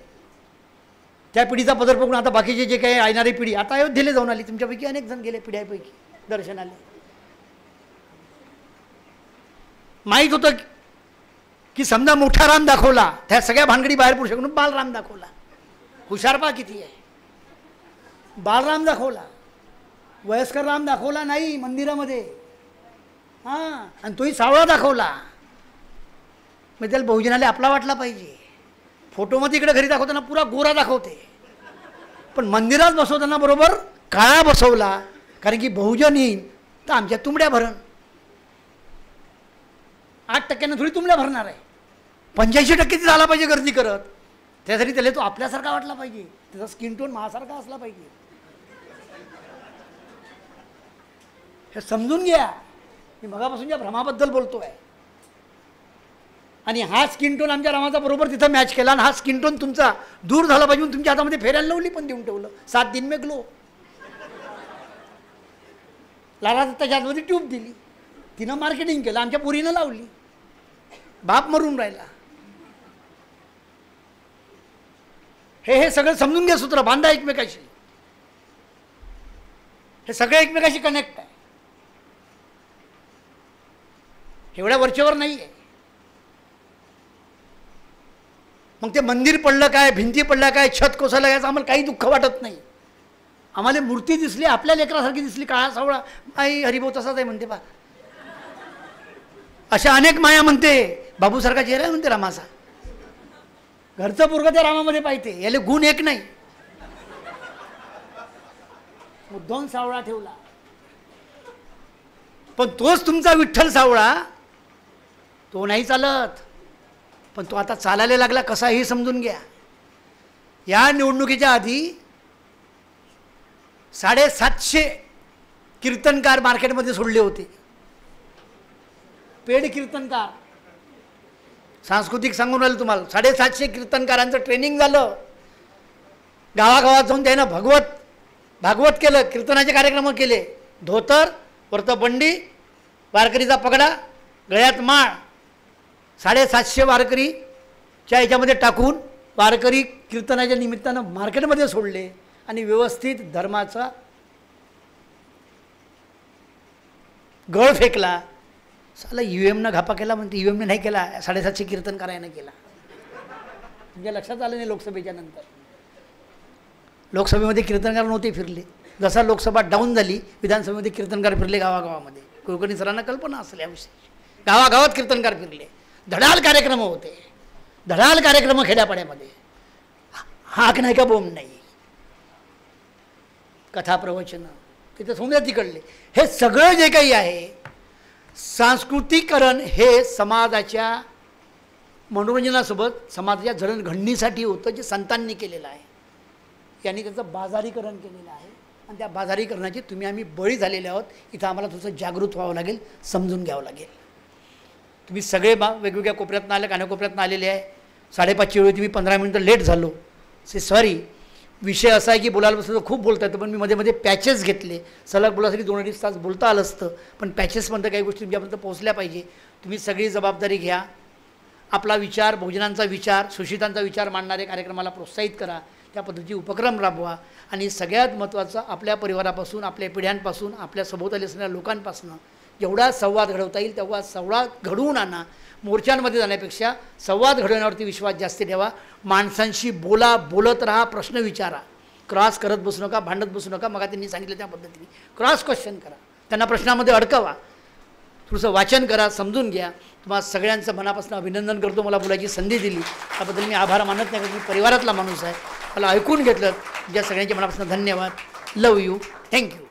त्या पिढीचा पदर पकडून आता बाकीचे जे काही येणारी पिढी आता अयोध्येला जाऊन आली. तुमच्यापैकी अनेक जण गेले पिढ्यापैकी दर्शनाला. माहीत होतं की समजा मोठा राम दाखवला, त्या सगळ्या भानगडी बाहेर पडू शकून बालराम दाखवला. हुशारपा किती आहे. बालराम दाखवला, वयस्कर राम दाखवला नाही मंदिरामध्ये. हां, आणि तोही सावळा दाखवला. मग त्याला बहुजनाला आपला वाटला पाहिजे. फोटोमध्ये इकडे घरी दाखवताना पुरा गोरा दाखवते, पण मंदिरात बसवताना बरोबर काळा बसवला. कारण की बहुजन येईन तर आमच्या तुंबड्या भरण. 8% थोडी तुंबड्या भरणार आहे. 85% झाला पाहिजे गर्दी करत. त्यासाठी त्याला तो आपल्यासारखा वाटला पाहिजे, त्याचा स्किन टोन माझ्यासारखा असला पाहिजे. हे समजून घ्या. मी मगापासून या भ्रमाबद्दल बोलतो आहे. आणि हा स्किन टोन आमच्या रामाचा बरोबर तिथं मॅच केला आणि हा स्किन टोन तुमचा दूर झाला पाहिजे म्हणून तुमच्या हातामध्ये फेऱ्याला लावली पण देऊन ठेवलं. 7 दिन में ग्लो. लाला दत्ताच्या हातमध्ये ट्यूब दिली, तिनं मार्केटिंग केलं, आमच्या पुरीनं लावली, बाप मरून राहिला. हे सगळं समजून घ्या, सूत्र बांधा एकमेकाशी. हे सगळे एकमेकाशी कनेक्ट आहे, एवढ्या वरचेवर नाही आहे. मग ते मंदिर पडलं काय, भिंती पडल्या काय, छत कोसळलं याचं आम्हाला काही दुःख वाटत नाही. आम्हाला मूर्ती दिसली, आपल्या लेकरासारखी दिसली, काळा सावळा, आई हरिभाऊ तसाच आहे म्हणते बा. अशा अनेक माया म्हणते, बाबूसारखा चेहरा आहे म्हणते रामाचा. घरचं पोरगं त्या रामामध्ये पाहिजे, याले गुण एक नाही. मुद्दाम सावळा ठेवला, पण तोच तुमचा विठ्ठल सावळा तो नाही चालत. पण तो आता चालायला लागला कसा हे समजून घ्या. या निवडणुकीच्या आधी 750 कीर्तनकार मार्केटमध्ये सोडले होते, पेड कीर्तनकार. सांस्कृतिक सांगून राहिलं तुम्हाला, 750 कीर्तनकारांचं ट्रेनिंग झालं. गावागावात जाऊन त्यानं भागवत केलं, कीर्तनाचे कार्यक्रम केले. धोतर वरतं बंडी, वारकरीचा पगडा, गळ्यात माळ. 750 वारकरीच्या याच्यामध्ये टाकून वारकरी कीर्तनाच्या निमित्तानं मार्केटमध्ये सोडले आणि व्यवस्थित धर्माचा गळ फेकला. साला UM घापा केला म्हणते, UM नाही केला, 750 कीर्तनकारांना केला. तुमच्या लक्षात आलं नाही. लोकसभेच्या नंतर लोकसभेमध्ये कीर्तनकार नव्हते फिरले. जसा लोकसभा डाऊन झाली, विधानसभेमध्ये कीर्तनकार फिरले गावागावामध्ये. कुलकर्णी सरांना कल्पना असेल याविषयी. गावागावात कीर्तनकार फिरले, धडाल कार्यक्रम होते, धडाल कार्यक्रम खेड्यापाड्यामध्ये. हाक नाही का बोंब नाही, कथा प्रवचन तिथे समजा तिकडले. हे सगळं जे काही आहे सांस्कृतिकरण हे समाजाच्या मनोरंजनासोबत समाजाच्या जडणघडणीसाठी होतं, जे संतांनी केलेलं आहे. यांनी त्याचं बाजारीकरण केलेलं आहे आणि त्या बाजारीकरणाचे तुम्ही आम्ही बळी झालेले आहोत. इथं आम्हाला थोडंसं जागृत व्हावं लागेल, समजून घ्यावं लागेल. तुम्ही सगळे वेगवेगळ्या कोपऱ्यातनं आले, कानाकोपऱ्यातनं आलेले आहे. 5:30ची वेळी तुम्ही 15 मिनिटं लेट झालो, सॉरी. विषय असा आहे की बोलायला बसलं तर खूप बोलता येतं, पण मी मध्ये मध्ये पॅचेस घेतले. सलग बोलासाठी 2-2.5 तास बोलता आलं असतं, पण पॅचेसमध्ये काही गोष्टी तुमच्यापर्यंत पोहोचल्या पाहिजे. तुम्ही सगळी जबाबदारी घ्या. आपला विचार, बहुजनांचा विचार, शोषितांचा विचार मांडणारे कार्यक्रमाला प्रोत्साहित करा, त्या पद्धतीचे उपक्रम राबवा. आणि सगळ्यात महत्त्वाचं, आपल्या परिवारापासून, आपल्या पिढ्यांपासून, आपल्या सभोवताली असणाऱ्या लोकांपासून जेवढा संवाद घडवता येईल तेवढा संवाद घडवून आणा. मोर्चांमध्ये जाण्यापेक्षा संवाद घडवण्यावरती विश्वास जास्त ठेवा. माणसांशी बोला, बोलत राहा, प्रश्न विचारा, क्रॉस करत बसू नका, भांडत बसू नका. मग त्यांनी सांगितलं त्या पद्धतीने क्रॉस क्वेश्चन करा, त्यांना प्रश्नामध्ये अडकवा, थोडंसं वाचन करा, समजून घ्या. तुम्हाला सगळ्यांचं मनापासून अभिनंदन करतो. मला बोलायची संधी दिली त्याबद्दल मी आभार मानत नाही, कारण मी परिवारातला माणूस आहे. मला ऐकून घेतलं, ज्या सगळ्यांच्या मनापासून धन्यवाद. लव यू, थँक्यू.